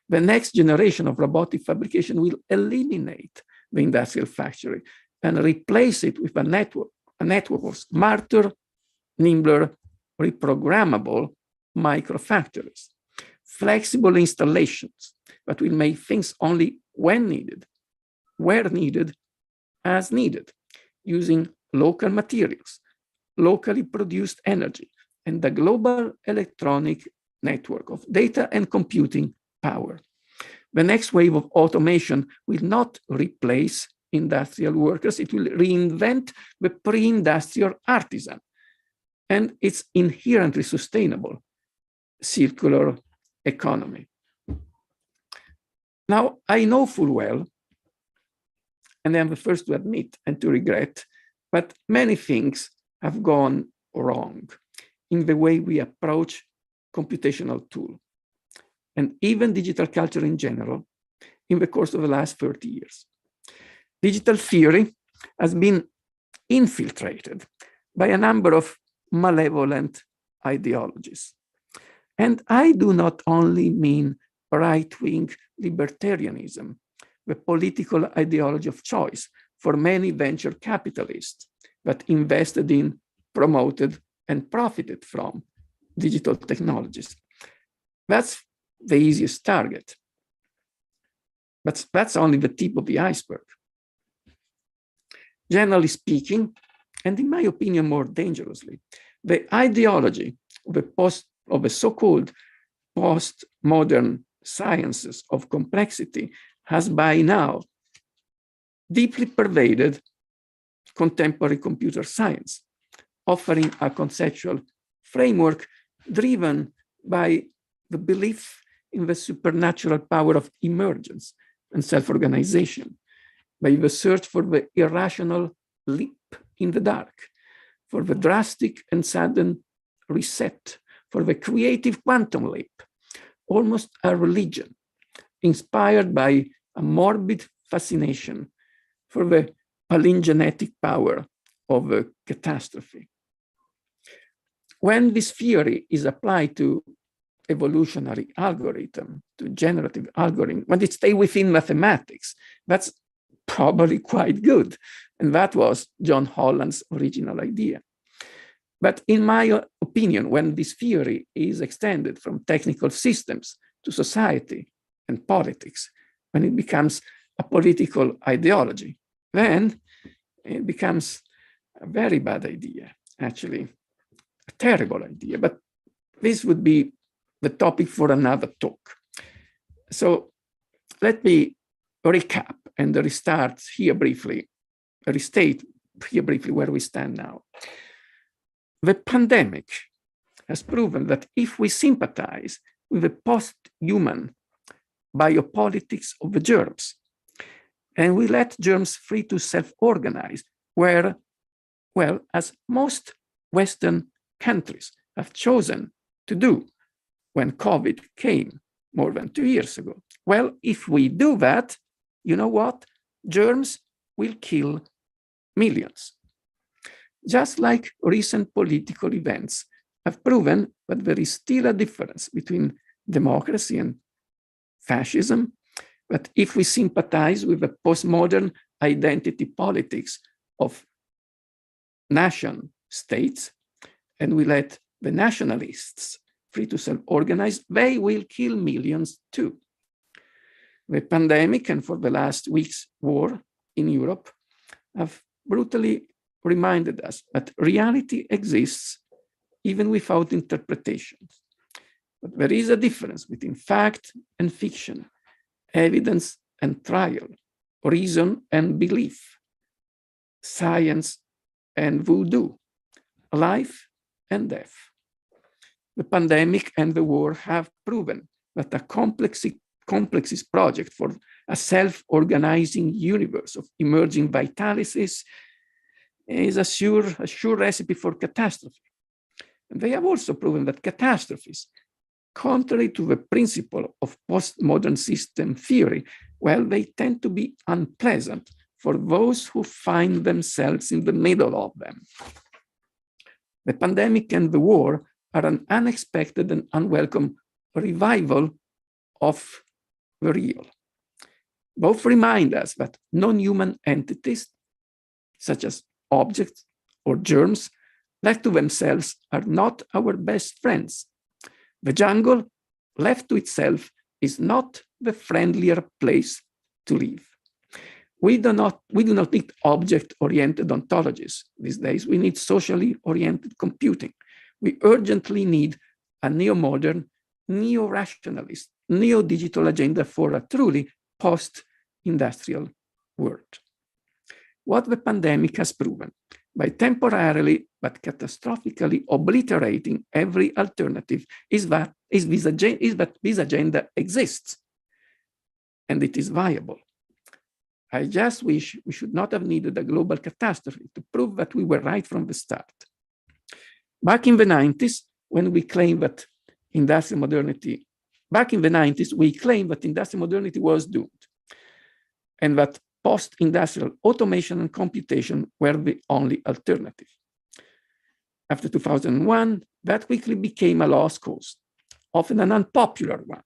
The next generation of robotic fabrication will eliminate the industrial factory and replace it with a network of smarter, nimbler, reprogrammable microfactories, flexible installations that will make things only when needed, where needed, as needed, using local materials, locally produced energy, and the global electronic network of data and computing power. The next wave of automation will not replace industrial workers, it will reinvent the pre-industrial artisan and its inherently sustainable circular economy. Now, I know full well, and I'm the first to admit and to regret, but many things have gone wrong in the way we approach computational tool, and even digital culture in general, in the course of the last 30 years. Digital theory has been infiltrated by a number of malevolent ideologies. And I do not only mean right-wing libertarianism, the political ideology of choice for many venture capitalists that invested in, promoted, and profited from digital technologies. That's the easiest target. But that's only the tip of the iceberg. Generally speaking, and in my opinion, more dangerously, the ideology of a so-called postmodern sciences of complexity has by now deeply pervaded contemporary computer science, offering a conceptual framework driven by the belief in the supernatural power of emergence and self-organization, by the search for the irrational leap in the dark, for the drastic and sudden reset, for the creative quantum leap, almost a religion inspired by a morbid fascination for the palingenetic power of a catastrophe. When this theory is applied to evolutionary algorithm, to generative algorithm, when it stays within mathematics, that's probably quite good. And that was John Holland's original idea. But in my opinion, when this theory is extended from technical systems to society and politics, when it becomes a political ideology, then it becomes a very bad idea, actually, a terrible idea. But this would be the topic for another talk. So let me recap and restate here briefly where we stand now. The pandemic has proven that if we sympathize with the post-human biopolitics of the germs, and we let germs free to self-organize, where, well, as most Western countries have chosen to do when COVID came more than 2 years ago. Well, if we do that, you know what? Germs will kill millions. Just like recent political events have proven that there is still a difference between democracy and fascism, but if we sympathize with the postmodern identity politics of nation states, and we let the nationalists free to self-organize, they will kill millions too. The pandemic and for the last week's war in Europe have brutally reminded us that reality exists even without interpretations. But there is a difference between fact and fiction, evidence and trial, reason and belief, science and voodoo, life and death. The pandemic and the war have proven that a complex project for a self-organizing universe of emerging vitalities is a sure recipe for catastrophe. And they have also proven that catastrophes, contrary to the principle of postmodern system theory, well, they tend to be unpleasant for those who find themselves in the middle of them. The pandemic and the war are an unexpected and unwelcome revival of the real. Both remind us that non-human entities, such as objects or germs, left to themselves are not our best friends. The jungle, left to itself, is not the friendlier place to live. We do not need object-oriented ontologies these days. We need socially oriented computing. We urgently need a neo-modern, neo-rationalist, neo-digital agenda for a truly post-industrial world. What the pandemic has proven, by temporarily but catastrophically obliterating every alternative, is that this agenda exists and it is viable. I just wish we should not have needed a global catastrophe to prove that we were right from the start. Back in the 90s, when we claimed that industrial modernity, we claimed that industrial modernity was doomed and that post-industrial automation and computation were the only alternative. After 2001, that quickly became a lost cause, often an unpopular one.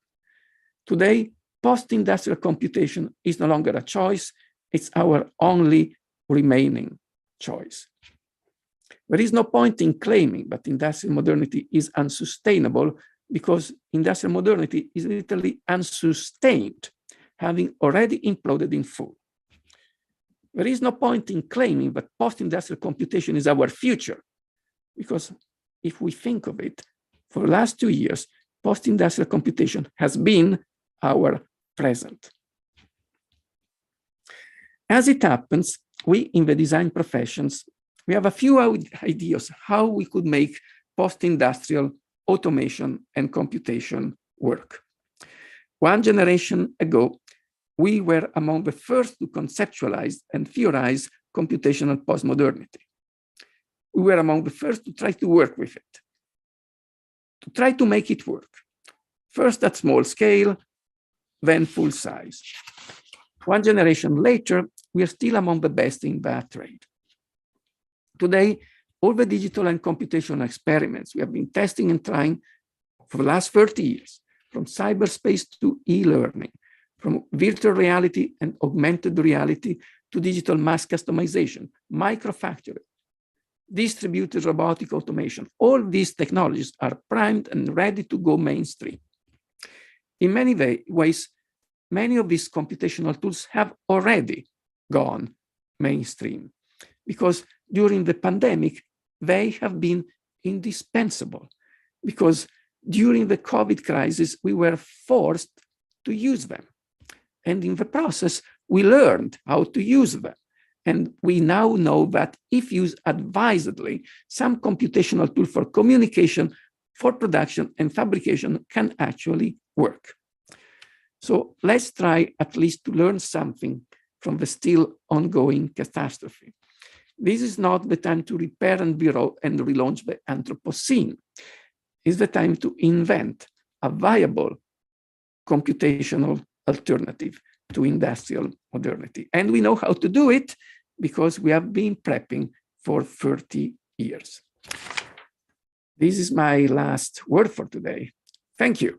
Today, post-industrial computation is no longer a choice, it's our only remaining choice. There is no point in claiming that industrial modernity is unsustainable because industrial modernity is literally unsustained, having already imploded in full. There is no point in claiming that post-industrial computation is our future, because if we think of it, for the last 2 years, post-industrial computation has been our present. As it happens, we in the design professions, we have a few ideas how we could make post-industrial automation and computation work. 1 generation ago, we were among the first to conceptualize and theorize computational postmodernity. We were among the first to try to work with it, to try to make it work. First at small scale, then full size. 1 generation later, we are still among the best in that trade. Today, all the digital and computational experiments we have been testing and trying for the last 30 years, from cyberspace to e-learning, from virtual reality and augmented reality to digital mass customization, microfactoring, distributed robotic automation, all these technologies are primed and ready to go mainstream. In many ways, many of these computational tools have already gone mainstream, because during the pandemic, they have been indispensable, because during the COVID crisis, we were forced to use them. And in the process, we learned how to use them. And we now know that if used advisedly, some computational tool for communication, for production and fabrication can actually work. So let's try at least to learn something from the still ongoing catastrophe. This is not the time to repair and relaunch the Anthropocene. It's the time to invent a viable computational alternative to industrial modernity. And we know how to do it because we have been prepping for 30 years. This is my last word for today. Thank you.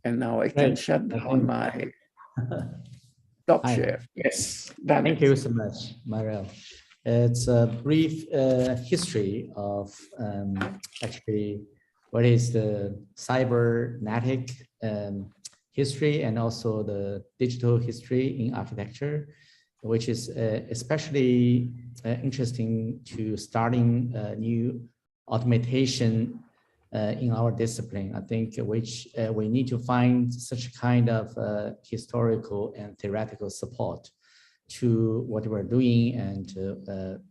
And now I can shut down my top share. Yes. Thank you so much, Mario. It's a brief history of actually what is the cybernetic history and also the digital history in architecture, which is especially interesting to starting new automation in our discipline. I think which we need to find such kind of historical and theoretical support to what we're doing and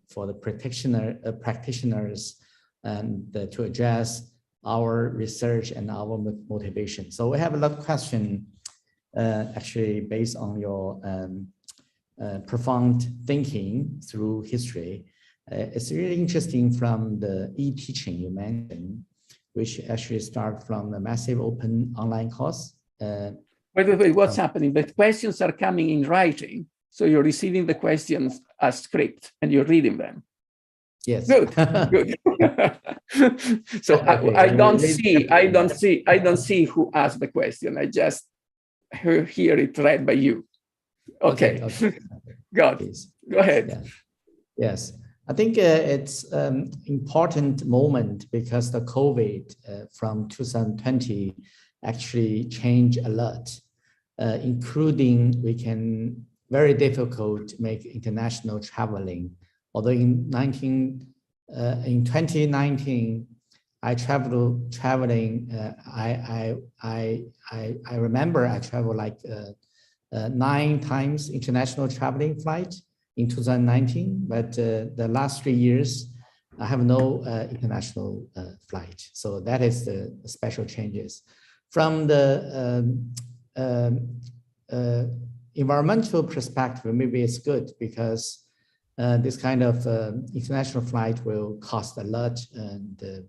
for the practitioners and to address our research and our motivation. So we have a lot of questions actually based on your profound thinking through history. It's really interesting from the e-teaching you mentioned, which actually start from the massive open online course. Wait, what's happening? The questions are coming in writing. So you're receiving the questions as script and you're reading them. Yes. Good, good. So okay, I don't see who asked the question. I just hear it read by you. Okay. God, go ahead. Yeah. Yes. I think it's an important moment because the COVID from 2020 actually changed a lot, including we can very difficult to make international traveling. Although in 2019, I traveling. I remember I traveled like 9 times international traveling flight in 2019, but the last 3 years, I have no international flight. So that is the special changes. From the environmental perspective, maybe it's good because this kind of international flight will cost a lot and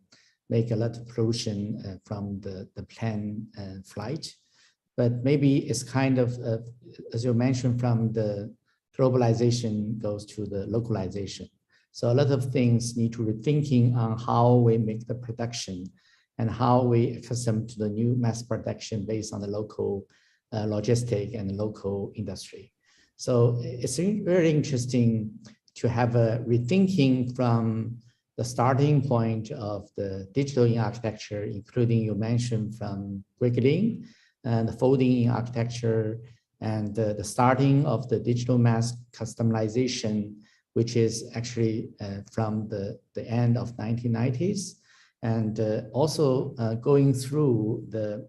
make a lot of pollution from the plane flight. But maybe it's kind of, as you mentioned, from the globalization goes to the localization. So a lot of things need to rethinking on how we make the production and how we accustom to the new mass production based on the local logistic and local industry. So it's very interesting to have a rethinking from the starting point of the digital in architecture, including you mentioned from breaking and the folding in architecture, and the starting of the digital mass customization, which is actually from the end of 1990s, and also going through the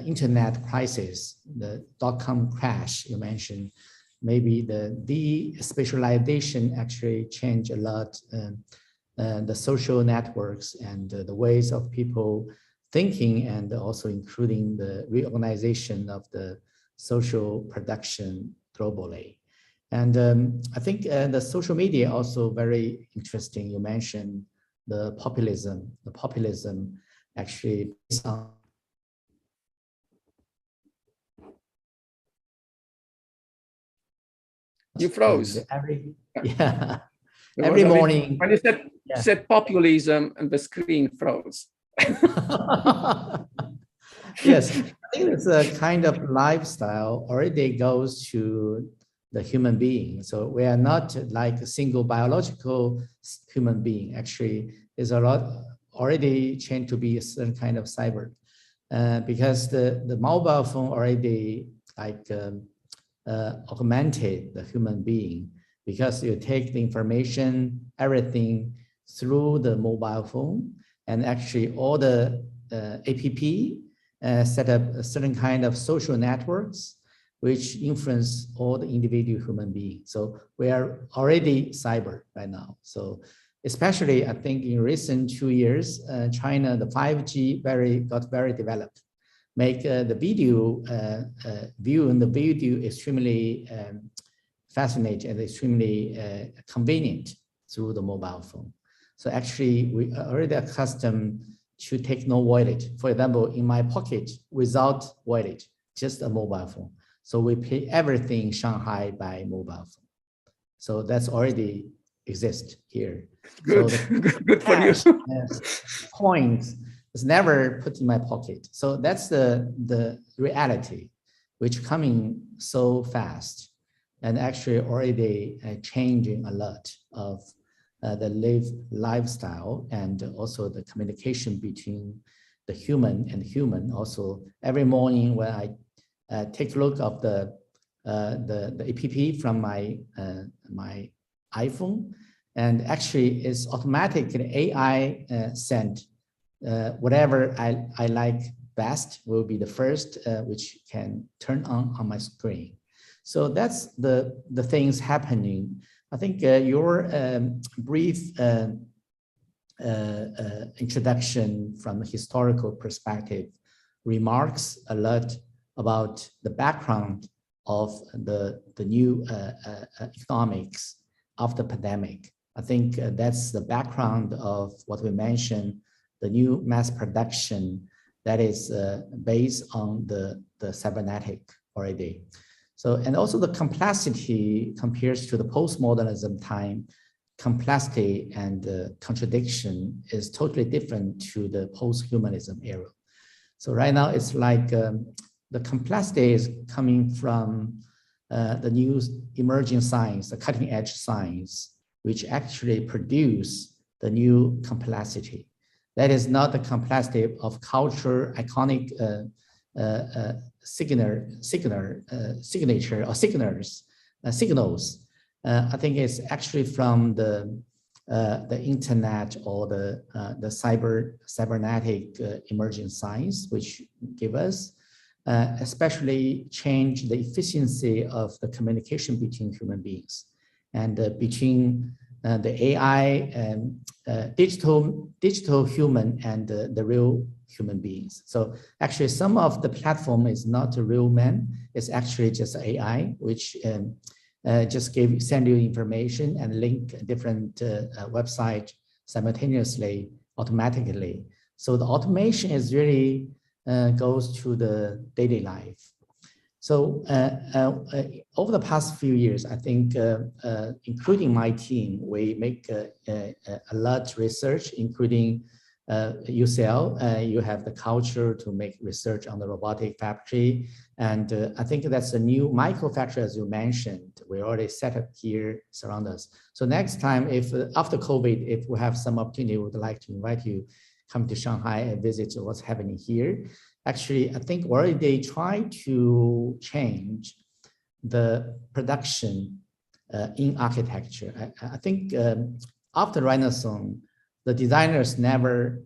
internet crisis, the dot-com crash you mentioned. Maybe the specialization actually changed a lot the social networks and the ways of people thinking, and also including the reorganization of the social production globally. And I think the social media also very interesting. You mentioned the populism. The populism actually based on you froze. Every morning. When you said populism, and the screen froze. Yes, I think it's a kind of lifestyle already goes to the human being. So we are not like a single biological human being. Actually, there's a lot already changed to be a certain kind of cyber, because the mobile phone already like augmented the human being, because you take the information, everything through the mobile phone, and actually all the app set up a certain kind of social networks which influence all the individual human beings. So we are already cyber right now. So especially I think in recent 2 years, China, the 5G got very developed, make the video viewing the video extremely fascinating and extremely convenient through the mobile phone. So actually we are already accustomed to take no wallet. For example, in my pocket without wallet, just a mobile phone. So we pay everything in Shanghai by mobile phone. So that's already exist here. Good, so good for you. Coins is never put in my pocket. So that's the reality, which coming so fast and actually already changing a lot of the lifestyle and also the communication between the human and human. Also, every morning when I take a look of the app from my iPhone, and actually it's automatically AI sent whatever I like best will be the first which can turn on my screen. So that's the things happening. I think your brief introduction from a historical perspective remarks a lot about the background of the new economics of the pandemic. I think that's the background of what we mentioned, the new mass production that is based on the cybernetic already. So, and also the complexity compares to the postmodernism time, complexity and contradiction is totally different to the post-humanism era. So right now it's like the complexity is coming from the new emerging science, the cutting edge science, which actually produce the new complexity. That is not the complexity of culture, iconic signature or signals. I think it's actually from the internet or the cybernetic emerging science, which give us especially change the efficiency of the communication between human beings and between the AI and digital human and the real human beings. So actually some of the platform is not a real man, it's actually just AI, which just send you information and link different website simultaneously, automatically. So the automation is really goes to the daily life. So over the past few years, I think, including my team, we make a lot of research, including UCL, you have the culture to make research on the robotic factory. And I think that's a new microfactory, as you mentioned. We already set up here, surround us. So next time, if after COVID, if we have some opportunity, we would like to invite you come to Shanghai and visit what's happening here. Actually, I think already they try to change the production in architecture. I think after Renaissance, the designers never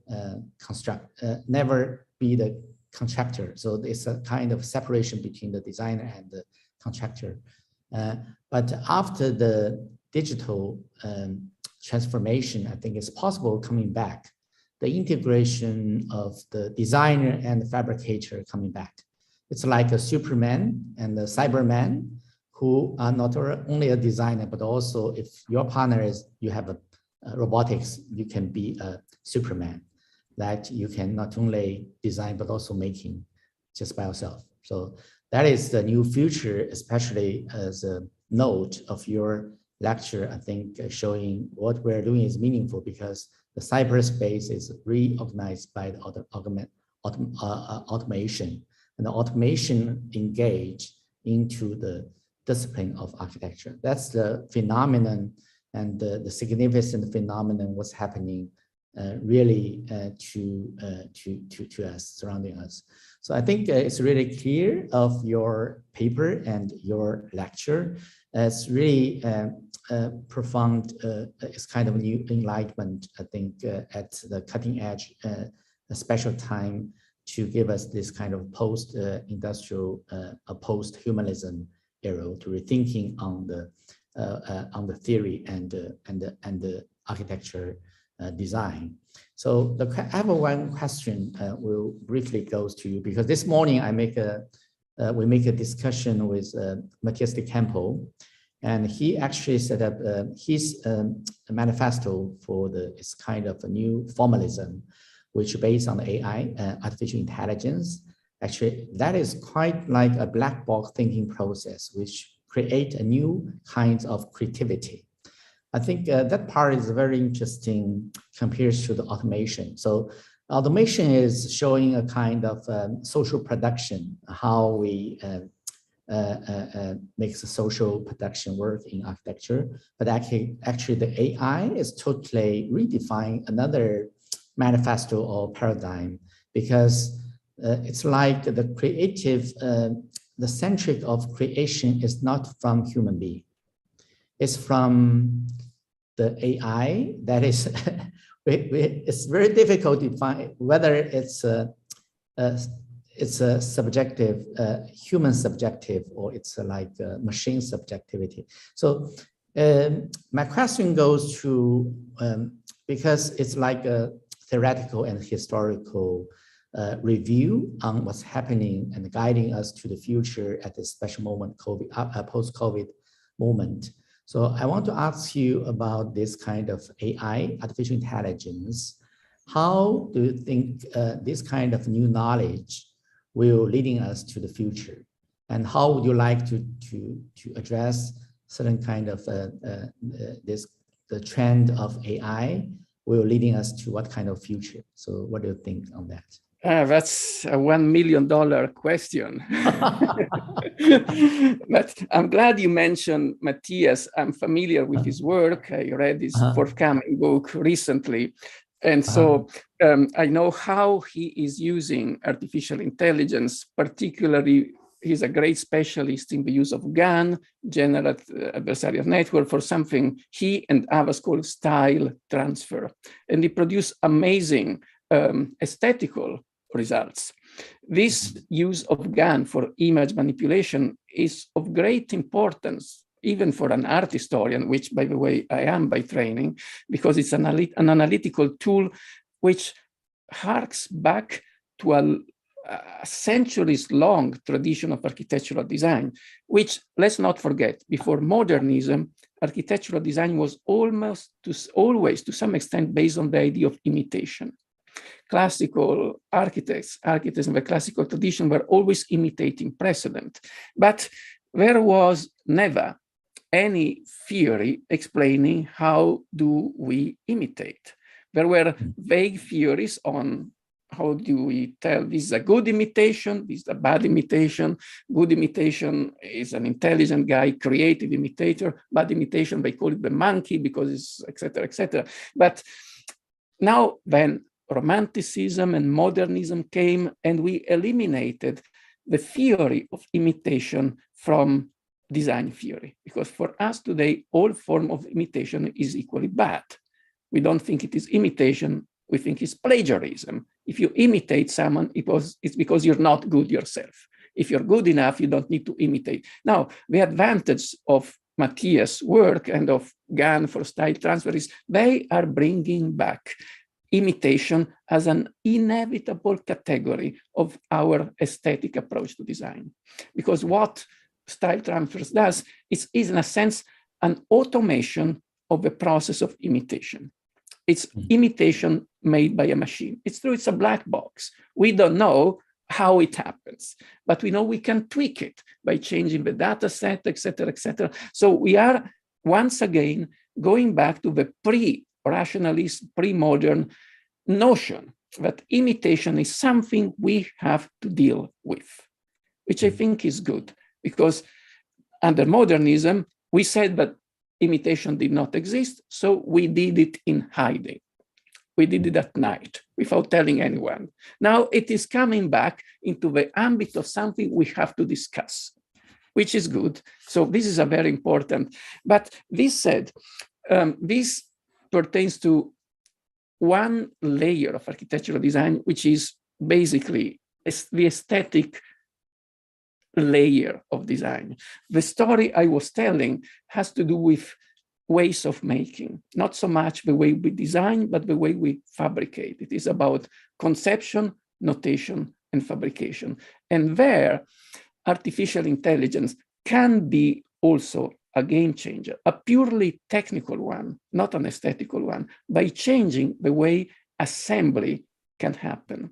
never be the contractor. So it's a kind of separation between the designer and the contractor. But after the digital transformation, I think it's possible coming back. The integration of the designer and the fabricator coming back. It's like a Superman and the Cyberman who are not only a designer, but also if your partner is, you have a robotics, you can be a Superman, that you can not only design, but also making just by yourself. So that is the new future, especially as a note of your lecture, I think showing what we're doing is meaningful because the cyberspace is reorganized by the automation, and the automation engage into the discipline of architecture. That's the phenomenon and the significant phenomenon what's happening really to us, surrounding us. So I think it's really clear of your paper and your lecture. It's really profound, it's kind of new enlightenment, I think, at the cutting edge, a special time to give us this kind of post-industrial, post-humanism era to rethinking on the theory and the architecture design. So I have one question. Will briefly goes to you because this morning we make a discussion with Matthias de Campo, and he actually set up his manifesto for it's kind of a new formalism, which based on AI, artificial intelligence. Actually, that is quite like a black box thinking process, which create a new kinds of creativity. I think that part is very interesting compared to the automation. So automation is showing a kind of social production, how we make the social production work in architecture. But actually the AI is totally redefining another manifesto or paradigm because it's like the creative, the centric of creation is not from human being. It's from the AI that is, it's very difficult to find whether it's a subjective, human subjective, or it's like a machine subjectivity. So my question goes to, because it's like a theoretical and historical review on what's happening and guiding us to the future at this special moment, COVID, post-COVID moment. So I want to ask you about this kind of AI, artificial intelligence. How do you think this kind of new knowledge will leading us to the future? And how would you like to address certain kind of the trend of AI will leading us to what kind of future? So what do you think on that? That's a $1 million question. But I'm glad you mentioned Matthias. I'm familiar with his work. I read his forthcoming book recently. And so I know how he is using artificial intelligence, particularly he's a great specialist in the use of GAN, generative adversarial network, for something he and others call style transfer. And he produced amazing aesthetical results. This use of GAN for image manipulation is of great importance, even for an art historian, which, by the way, I am by training, because it's an analytical tool which harks back to a centuries-long tradition of architectural design, which, let's not forget, before modernism, architectural design was always to some extent based on the idea of imitation. Classical architects in the classical tradition were always imitating precedent, but there was never any theory explaining how do we imitate. There were vague theories on how do we tell this is a good imitation, this is a bad imitation. Good imitation is an intelligent guy, creative imitator. Bad imitation, they call it the monkey because it's et cetera, et cetera. But now when Romanticism and modernism came and we eliminated the theory of imitation from design theory, because for us today, all form of imitation is equally bad. We don't think it is imitation, we think it's plagiarism. If you imitate someone, it's because you're not good yourself. If you're good enough, you don't need to imitate. Now, the advantage of Matthias' work and of GAN for style transfer is they are bringing back imitation as an inevitable category of our aesthetic approach to design. Because what style transfers does is in a sense, an automation of the process of imitation. It's imitation made by a machine. It's true, it's a black box. We don't know how it happens, but we know we can tweak it by changing the data set, et cetera, et cetera. So we are once again going back to the pre-rationalist, pre-modern notion that imitation is something we have to deal with, which I think is good, because under modernism, we said that imitation did not exist, so we did it in hiding. We did it at night without telling anyone. Now it is coming back into the ambit of something we have to discuss, which is good. So this is a very important, but this said, this pertains to one layer of architectural design, which is basically the aesthetic layer of design. The story I was telling has to do with ways of making, not so much the way we design, but the way we fabricate. It is about conception, notation, and fabrication. And there, artificial intelligence can be also a game changer, a purely technical one, not an aesthetical one, by changing the way assembly can happen,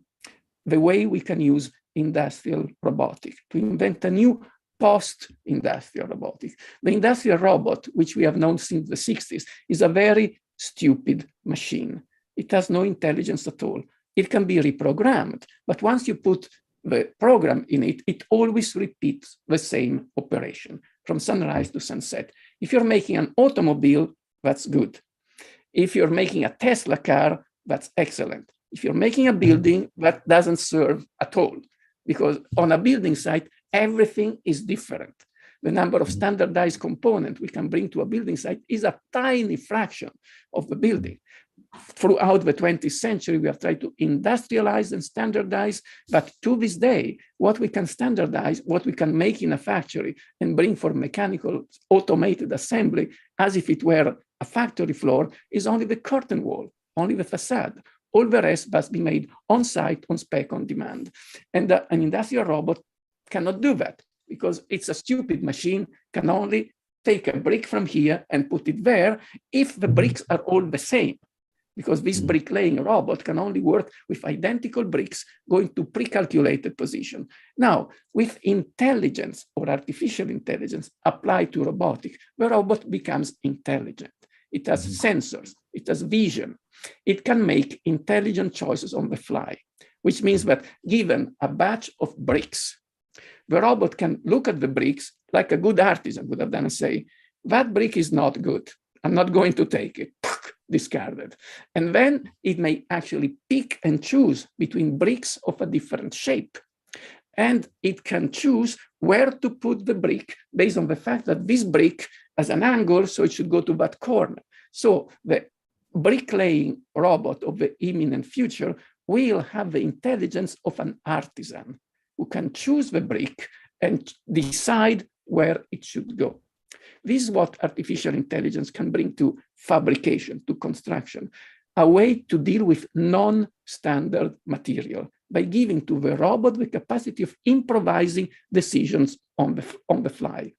the way we can use industrial robotic to invent a new post-industrial robotic. The industrial robot, which we have known since the 60s, is a very stupid machine. It has no intelligence at all. It can be reprogrammed, but once you put the program in it, it always repeats the same operation from sunrise to sunset. If you're making an automobile, that's good. If you're making a Tesla car, that's excellent. If you're making a building, that doesn't serve at all, because on a building site, everything is different. The number of standardized components we can bring to a building site is a tiny fraction of the building. Throughout the 20th century, we have tried to industrialize and standardize, but to this day, what we can standardize, what we can make in a factory and bring for mechanical automated assembly as if it were a factory floor is only the curtain wall, only the facade. All the rest must be made on site, on spec, on demand. And an industrial robot cannot do that because it's a stupid machine, can only take a brick from here and put it there if the bricks are all the same. Because this bricklaying robot can only work with identical bricks going to pre-calculated position. Now, with intelligence or artificial intelligence applied to robotic, the robot becomes intelligent. It has sensors, it has vision. It can make intelligent choices on the fly, which means that given a batch of bricks, the robot can look at the bricks like a good artisan would have done and say, that brick is not good. I'm not going to take it, discarded. And then it may actually pick and choose between bricks of a different shape. And it can choose where to put the brick based on the fact that this brick has an angle, so it should go to that corner. So the bricklaying robot of the imminent future will have the intelligence of an artisan who can choose the brick and decide where it should go. This is what artificial intelligence can bring to fabrication, to construction, a way to deal with non-standard material by giving to the robot the capacity of improvising decisions on the fly.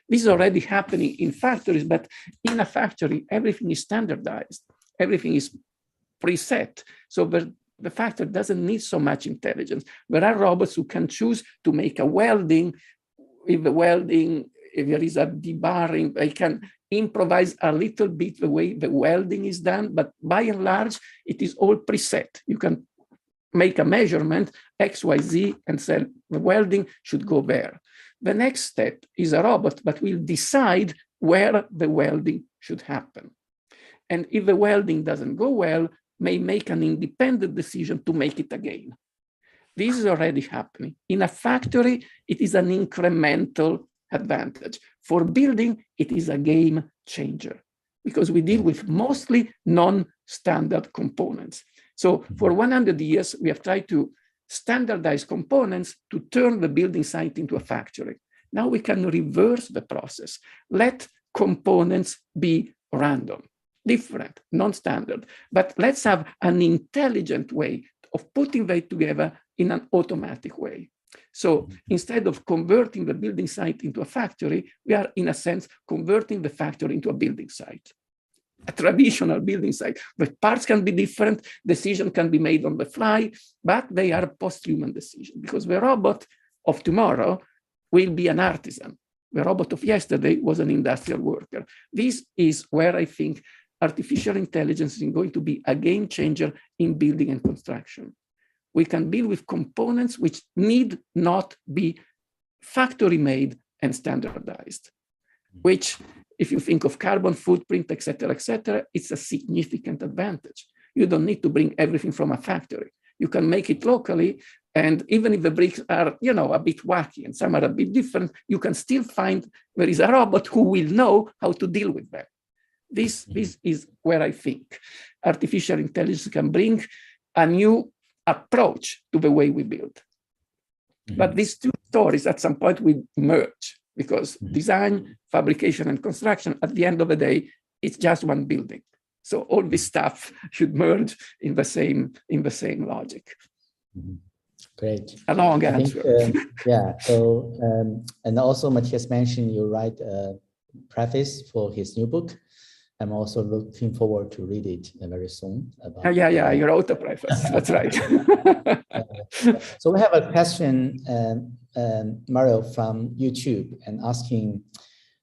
This is already happening in factories, but in a factory, everything is standardized. Everything is preset. So the factory doesn't need so much intelligence. There are robots who can choose to make a welding if the welding if there is a debarring, I can improvise a little bit the way the welding is done, but by and large, it is all preset. You can make a measurement, X, Y, Z, and say the welding should go there. The next step is a robot that will decide where the welding should happen. And if the welding doesn't go well, may make an independent decision to make it again. This is already happening. In a factory, it is an incremental advantage. For building, it is a game changer because we deal with mostly non-standard components. So for 100 years, we have tried to standardize components to turn the building site into a factory. Now we can reverse the process. Let components be random, different, non-standard, but let's have an intelligent way of putting them together in an automatic way. So instead of converting the building site into a factory, we are in a sense converting the factory into a building site, a traditional building site. The parts can be different, decision can be made on the fly, but they are post-human decisions because the robot of tomorrow will be an artisan. The robot of yesterday was an industrial worker. This is where I think artificial intelligence is going to be a game changer in building and construction. We can build with components which need not be factory made and standardized, which if you think of carbon footprint, et cetera, it's a significant advantage. You don't need to bring everything from a factory. You can make it locally. And even if the bricks are, a bit wacky and some are a bit different, you can still find there is a robot who will know how to deal with them. This is where I think artificial intelligence can bring a new approach to the way we build. But these two stories at some point will merge because design, fabrication, and construction, at the end of the day, it's just one building. So all this stuff should merge in the same logic. Great. A long answer. Yeah. So, and also Matthias mentioned you write a preface for his new book. I'm also looking forward to read it very soon. About, yeah, you wrote a preface. That's right. So we have a question, Mario, from YouTube, and asking,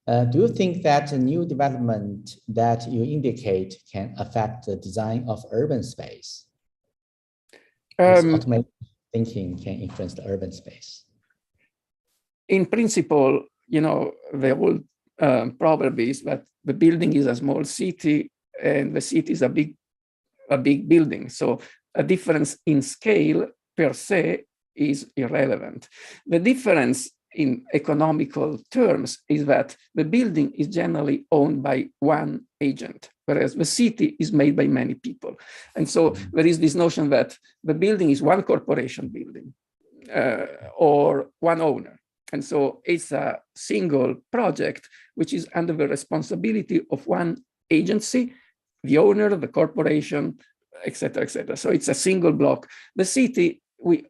do you think that a new development that you indicate can affect the design of urban space? Automated thinking can influence the urban space. In principle, the whole proverb is that the building is a small city and the city is a big building. So a difference in scale per se is irrelevant. The difference in economical terms is that the building is generally owned by one agent, whereas the city is made by many people. And so there is this notion that the building is one corporation building or one owner. And so it's a single project, which is under the responsibility of one agency, the owner, the corporation, et cetera, So it's a single block. The city, we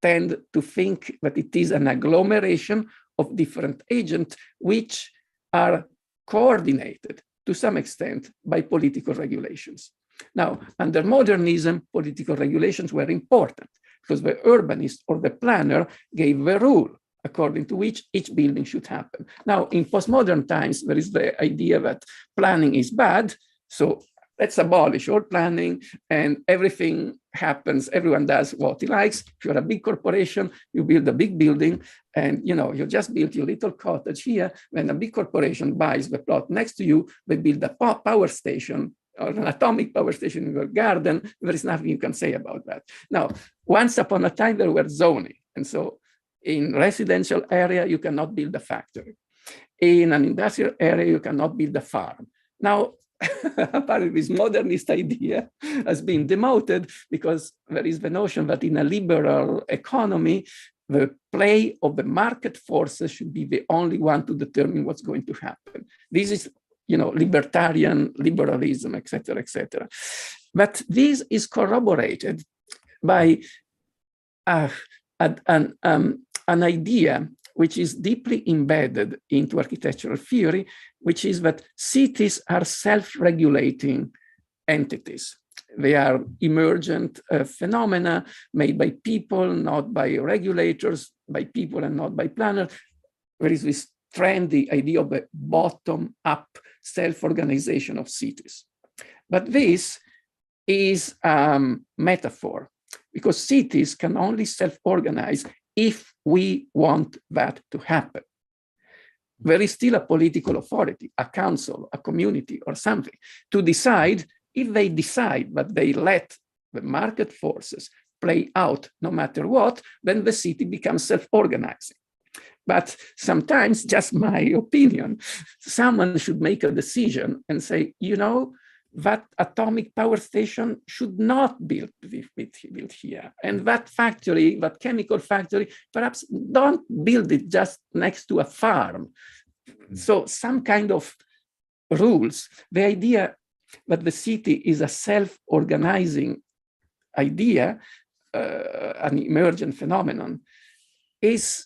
tend to think that it is an agglomeration of different agents, which are coordinated to some extent by political regulations. Now, under modernism, political regulations were important because the urbanist or the planner gave the rule according to which each building should happen. Now, in postmodern times, there is the idea that planning is bad, so let's abolish all planning and everything happens, everyone does what he likes. If you're a big corporation, you build a big building and you just built your little cottage here. When a big corporation buys the plot next to you, they build a power station or an atomic power station in your garden. There is nothing you can say about that. Now, once upon a time, there were zoning. And so in residential area, you cannot build a factory. In an industrial area, you cannot build a farm. Now, apparently this modernist idea has been demoted because there is the notion that in a liberal economy, the play of the market forces should be the only one to determine what's going to happen. This is, libertarian liberalism, et cetera. But this is corroborated by an idea which is deeply embedded into architectural theory, which is that cities are self-regulating entities. They are emergent phenomena made by people, not by regulators, by people and not by planners. There is this trendy idea of a bottom-up self-organization of cities. But this is a metaphor, because cities can only self-organize if we want that to happen. There is still a political authority, a council, a community, or something, to decide. If they decide that they let the market forces play out no matter what, then the city becomes self-organizing. But sometimes, just my opinion, someone should make a decision and say, you know, that atomic power station should not be built here. And that factory, that chemical factory, perhaps don't build it just next to a farm. So some kind of rules. The idea that the city is a self-organizing idea, an emergent phenomenon, is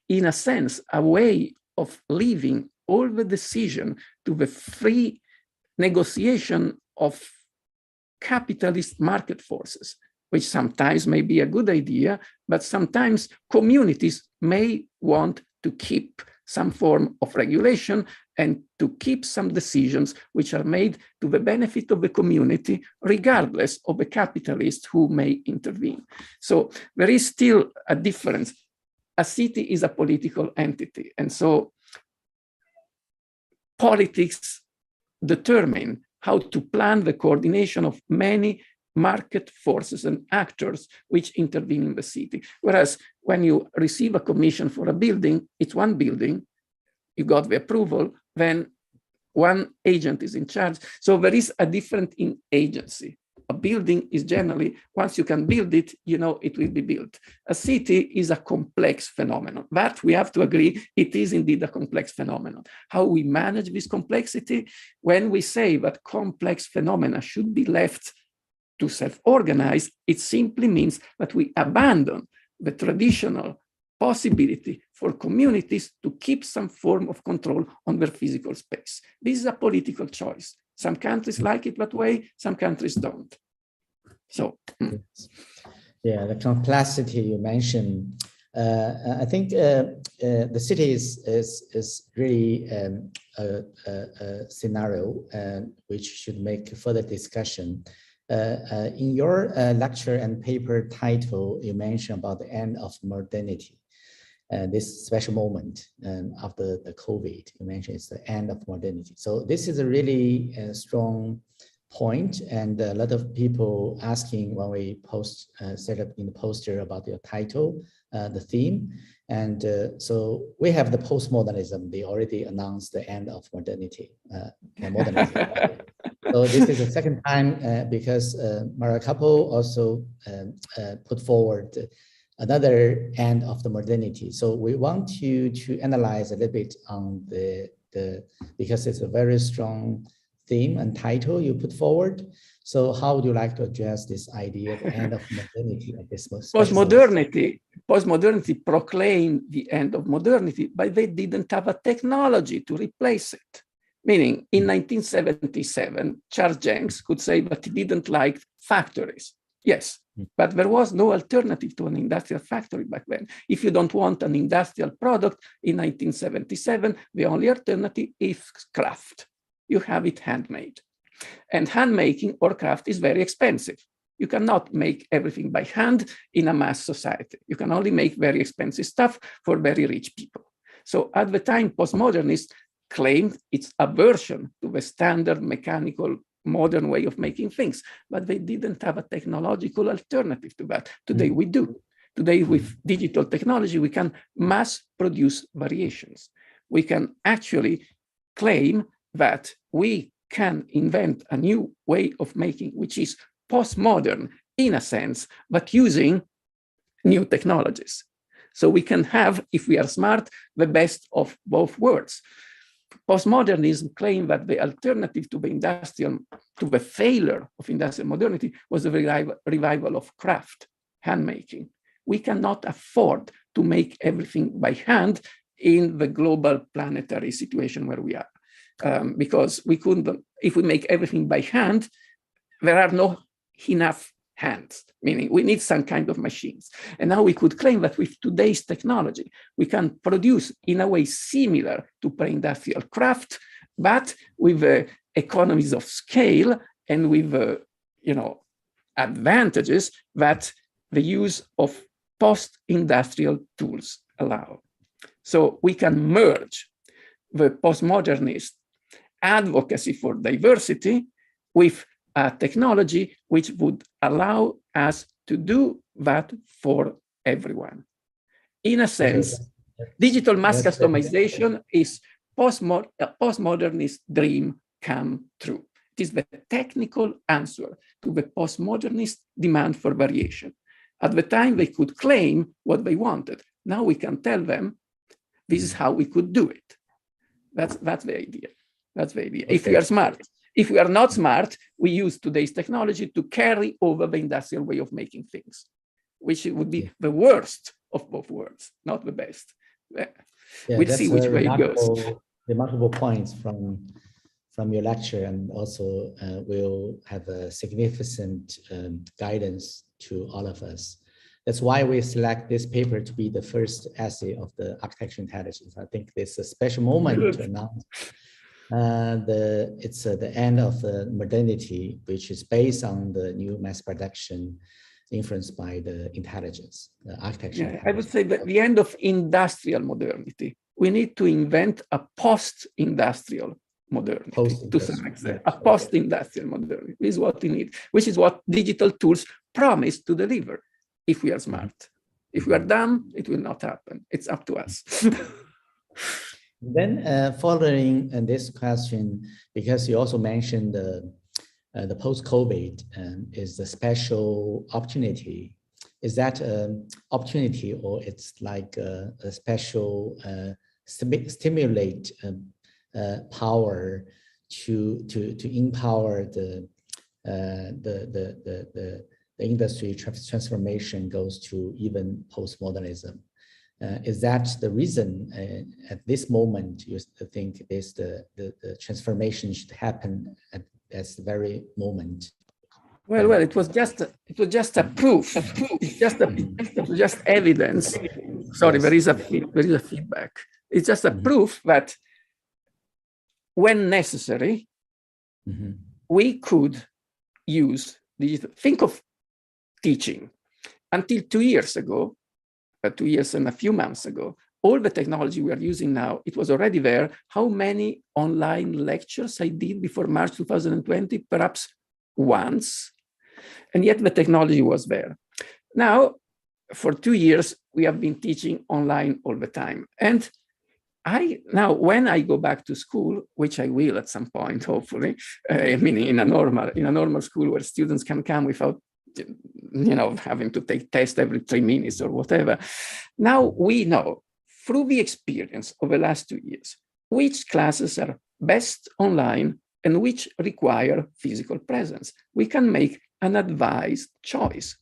in a sense a way of leaving all the decision to the free negotiation of capitalist market forces, which sometimes may be a good idea, but sometimes communities may want to keep some form of regulation and to keep some decisions which are made to the benefit of the community, regardless of the capitalists who may intervene. So there is still a difference. A city is a political entity, and so politics determine how to plan the coordination of many market forces and actors which intervene in the city. Whereas when you receive a commission for a building, it's one building, you got the approval, then one agent is in charge. So there is a difference in agency. A building is generally, once you can build it, you know it will be built. A city is a complex phenomenon. That we have to agree, it is indeed a complex phenomenon. How we manage this complexity, when we say that complex phenomena should be left to self-organize, it simply means that we abandon the traditional possibility for communities to keep some form of control on their physical space. This is a political choice. Some countries like it that way, some countries don't. So, yeah, the complexity you mentioned, I think the city is really a scenario which should make further discussion. In your lecture and paper title, you mentioned about the end of modernity. This special moment after the COVID, you mentioned it's the end of modernity. So this is a really strong point, and a lot of people asking when we set up in the poster about your title, the theme. And so we have the postmodernism. They already announced the end of modernity. Modernism. So this is the second time because Carpo also put forward another end of the modernity. So we want you to analyze a little bit on because it's a very strong theme and title you put forward. So how would you like to address this idea, the end of modernity at this moment? Postmodernity proclaimed the end of modernity, but they didn't have a technology to replace it. Meaning, in 1977, Charles Jenks could say that he didn't like factories. Yes, but there was no alternative to an industrial factory back then. If you don't want an industrial product in 1977, the only alternative is craft. You have it handmade. And handmaking or craft is very expensive. You cannot make everything by hand in a mass society. You can only make very expensive stuff for very rich people. So at the time, postmodernists claimed its aversion to the standard mechanical modern way of making things, but they didn't have a technological alternative to that. Today we do. Today with digital technology, we can mass produce variations. We can actually claim that we can invent a new way of making, which is postmodern in a sense, but using new technologies. So we can have, if we are smart, the best of both worlds. Postmodernism claimed that the alternative to the failure of industrial modernity was the revival of craft, handmaking. We cannot afford to make everything by hand in the global planetary situation where we are, because we couldn't. If we make everything by hand, there are not enough hands, meaning we need some kind of machines. And now we could claim that with today's technology, we can produce in a way similar to pre-industrial craft, but with economies of scale and with advantages that the use of post-industrial tools allow. So we can merge the postmodernist advocacy for diversity with a technology which would allow us to do that for everyone. In a sense, digital mass customization is a postmodernist dream come true. It is the technical answer to the postmodernist demand for variation. At the time, they could claim what they wanted. Now we can tell them, this is how we could do it. That's the idea. That's the idea. Okay. If we are smart. If we are not smart, we use today's technology to carry over the industrial way of making things, which would be the worst of both worlds, not the best. We'll see which way it goes. Remarkable points from your lecture, and also will have a significant guidance to all of us. That's why we select this paper to be the first essay of the architecture intelligence. I think this is a special moment to announce it's the end of the modernity, which is based on the new mass production influenced by the intelligence, the architecture. Yeah, I would say that the end of industrial modernity. We need to invent a post-industrial modernity to some extent. A post-industrial modernity is what we need, which is what digital tools promise to deliver if we are smart. If we are dumb, it will not happen. It's up to us. Then following this question, because you also mentioned the post-COVID is the special opportunity. Is that opportunity, or it's like a special stimulate power to empower the industry transformation goes to even postmodernism? Is that the reason at this moment you think the transformation should happen at this very moment? Well, it was just a proof. It's just evidence. Sorry, yes. there is a feedback. It's just a proof that when necessary, we could use digital. Think of teaching. Until 2 years ago, 2 years and a few months ago, all the technology we are using now, it was already there. How many online lectures I did before March 2020? Perhaps once. And yet the technology was there. Now, for 2 years, we have been teaching online all the time. And now, when I go back to school, which I will at some point, hopefully, I mean, in a normal school where students can come without having to take tests every 3 minutes or whatever. Now we know through the experience of the last 2 years, which classes are best online and which require physical presence. We can make an advised choice.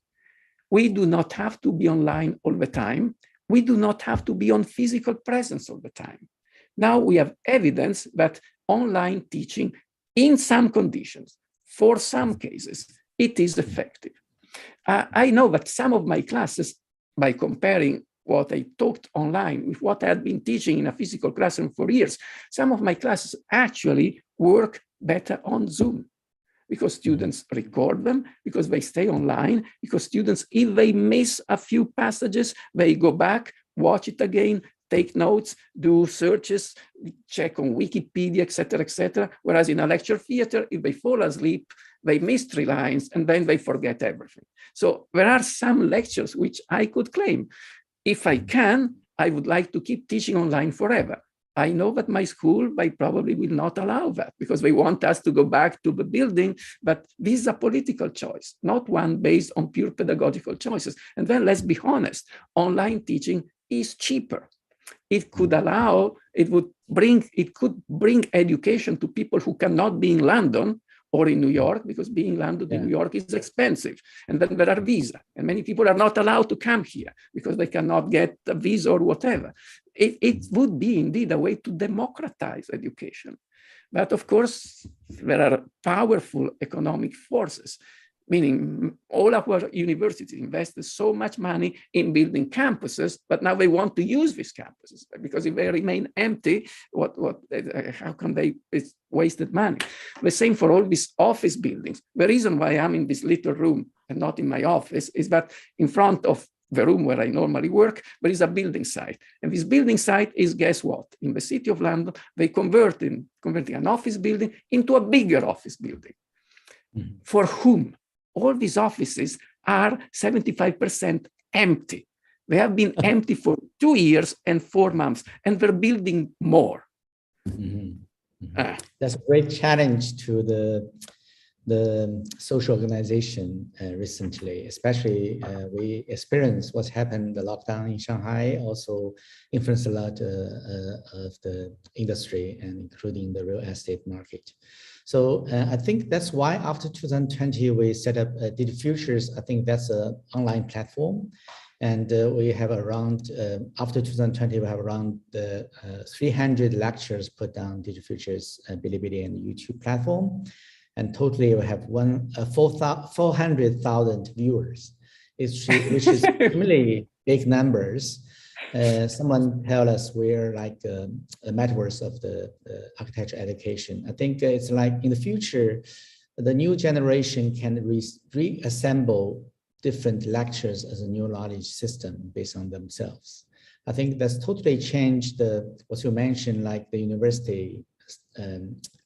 We do not have to be online all the time. We do not have to be on physical presence all the time. Now we have evidence that online teaching in some conditions, for some cases, it is effective. I know that some of my classes, by comparing what I taught online with what I had been teaching in a physical classroom for years, some of my classes actually work better on Zoom because students record them, because they stay online, because students, if they miss a few passages, they go back, watch it again, take notes, do searches, check on Wikipedia, et cetera, whereas in a lecture theater, if they fall asleep, they miss 3 lines and then they forget everything. So there are some lectures which I could claim, if I can, I would like to keep teaching online forever. I know that my school, they probably will not allow that because they want us to go back to the building, but this is a political choice, not one based on pure pedagogical choices. And then let's be honest, online teaching is cheaper. It could bring education to people who cannot be in London or in New York, because being landed in New York is expensive. And then there are visas, and many people are not allowed to come here because they cannot get a visa or whatever. It would be indeed a way to democratize education. But of course, there are powerful economic forces meaning all our universities invested so much money in building campuses, but now they want to use these campuses because if they remain empty, how can they? It's wasted money. The same for all these office buildings. The reason why I'm in this little room and not in my office is that in front of the room where I normally work, there is a building site. And this building site is, guess what? In the city of London, they converting an office building into a bigger office building. Mm-hmm. For whom? All these offices are 75% empty. They have been empty for 2 years and 4 months, and they're building more. Mm-hmm. Mm-hmm. That's a great challenge to the social organization recently, especially we experienced what's happened, the lockdown in Shanghai also influenced a lot of the industry and including the real estate market. So I think that's why after 2020, we set up DigiFutures. I think that's an online platform. And we have around, after 2020, we have around 300 lectures put down DigiFutures, Bilibili and YouTube platform. And totally we have 400,000 viewers, which is really big numbers. Someone tell us we're like a metaverse of the architecture education. I think it's like in the future, the new generation can reassemble different lectures as a new knowledge system based on themselves. I think that's totally changed what you mentioned, like the university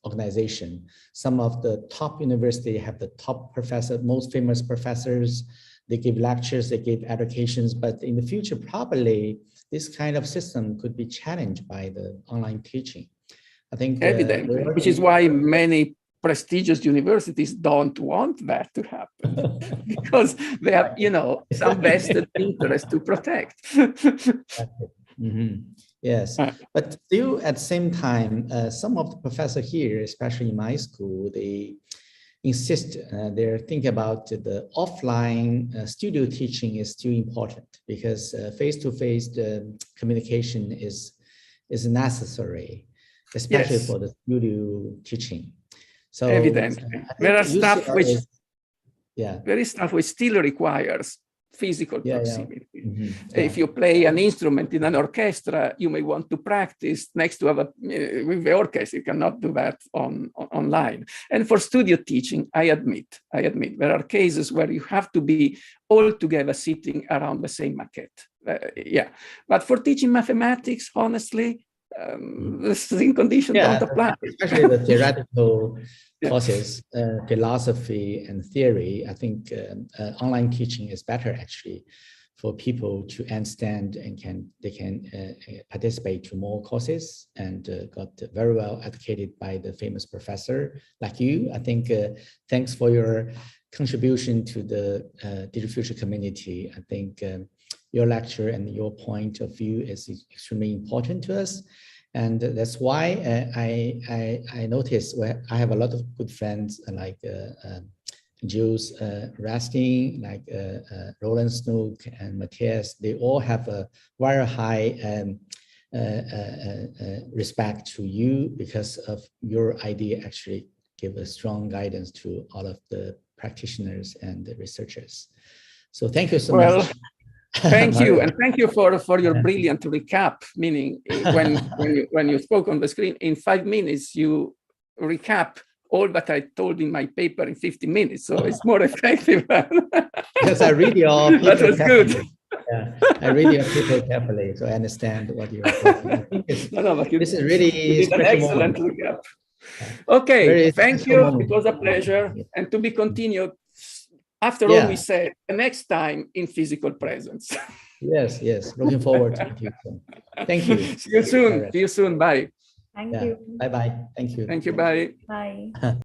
organization. Some of the top university have the top professor, most famous professors. They give lectures, they give educations, but in the future, probably this kind of system could be challenged by the online teaching. I think evidently, which is why many prestigious universities don't want that to happen because they have, some vested interest to protect. Mm-hmm. Yes, but still at the same time, some of the professors here, especially in my school, they insist, they're thinking about the offline studio teaching is still important because face-to-face communication is necessary, especially for the studio teaching. So evidently, there is stuff which still requires physical proximity. Yeah. Mm-hmm. If you play an instrument in an orchestra, you may want to practice next to with the orchestra. You cannot do that online. And for studio teaching, I admit, there are cases where you have to be all together sitting around the same maquette. But for teaching mathematics, honestly, the same conditions don't apply. Especially the theoretical courses, philosophy and theory. I think online teaching is better actually for people to understand and they can participate to more courses and got very well educated by the famous professor like you. I think thanks for your contribution to the DigiFuture community. I think your lecture and your point of view is extremely important to us. And that's why I noticed where I have a lot of good friends like Jules Rastin, like Roland Snook and Matthias. They all have a very high respect to you because of your idea actually give a strong guidance to all of the practitioners and the researchers. So thank you so much. Thank you, and thank you for your brilliant recap. Meaning, when you spoke on the screen in 5 minutes, you recap all that I told in my paper in 50 minutes. So it's more effective. Because I read your paper. That was good. Yeah, I read your paper carefully, so I understand what you're talking about. This is really an excellent recap. Okay, thank you. It was a pleasure, and to be continued. After all, we said the next time in physical presence. Yes. Looking forward to it. Thank you. See you soon. See you soon. Bye. Thank you. Bye-bye. Thank you. Thank you. Bye. Bye.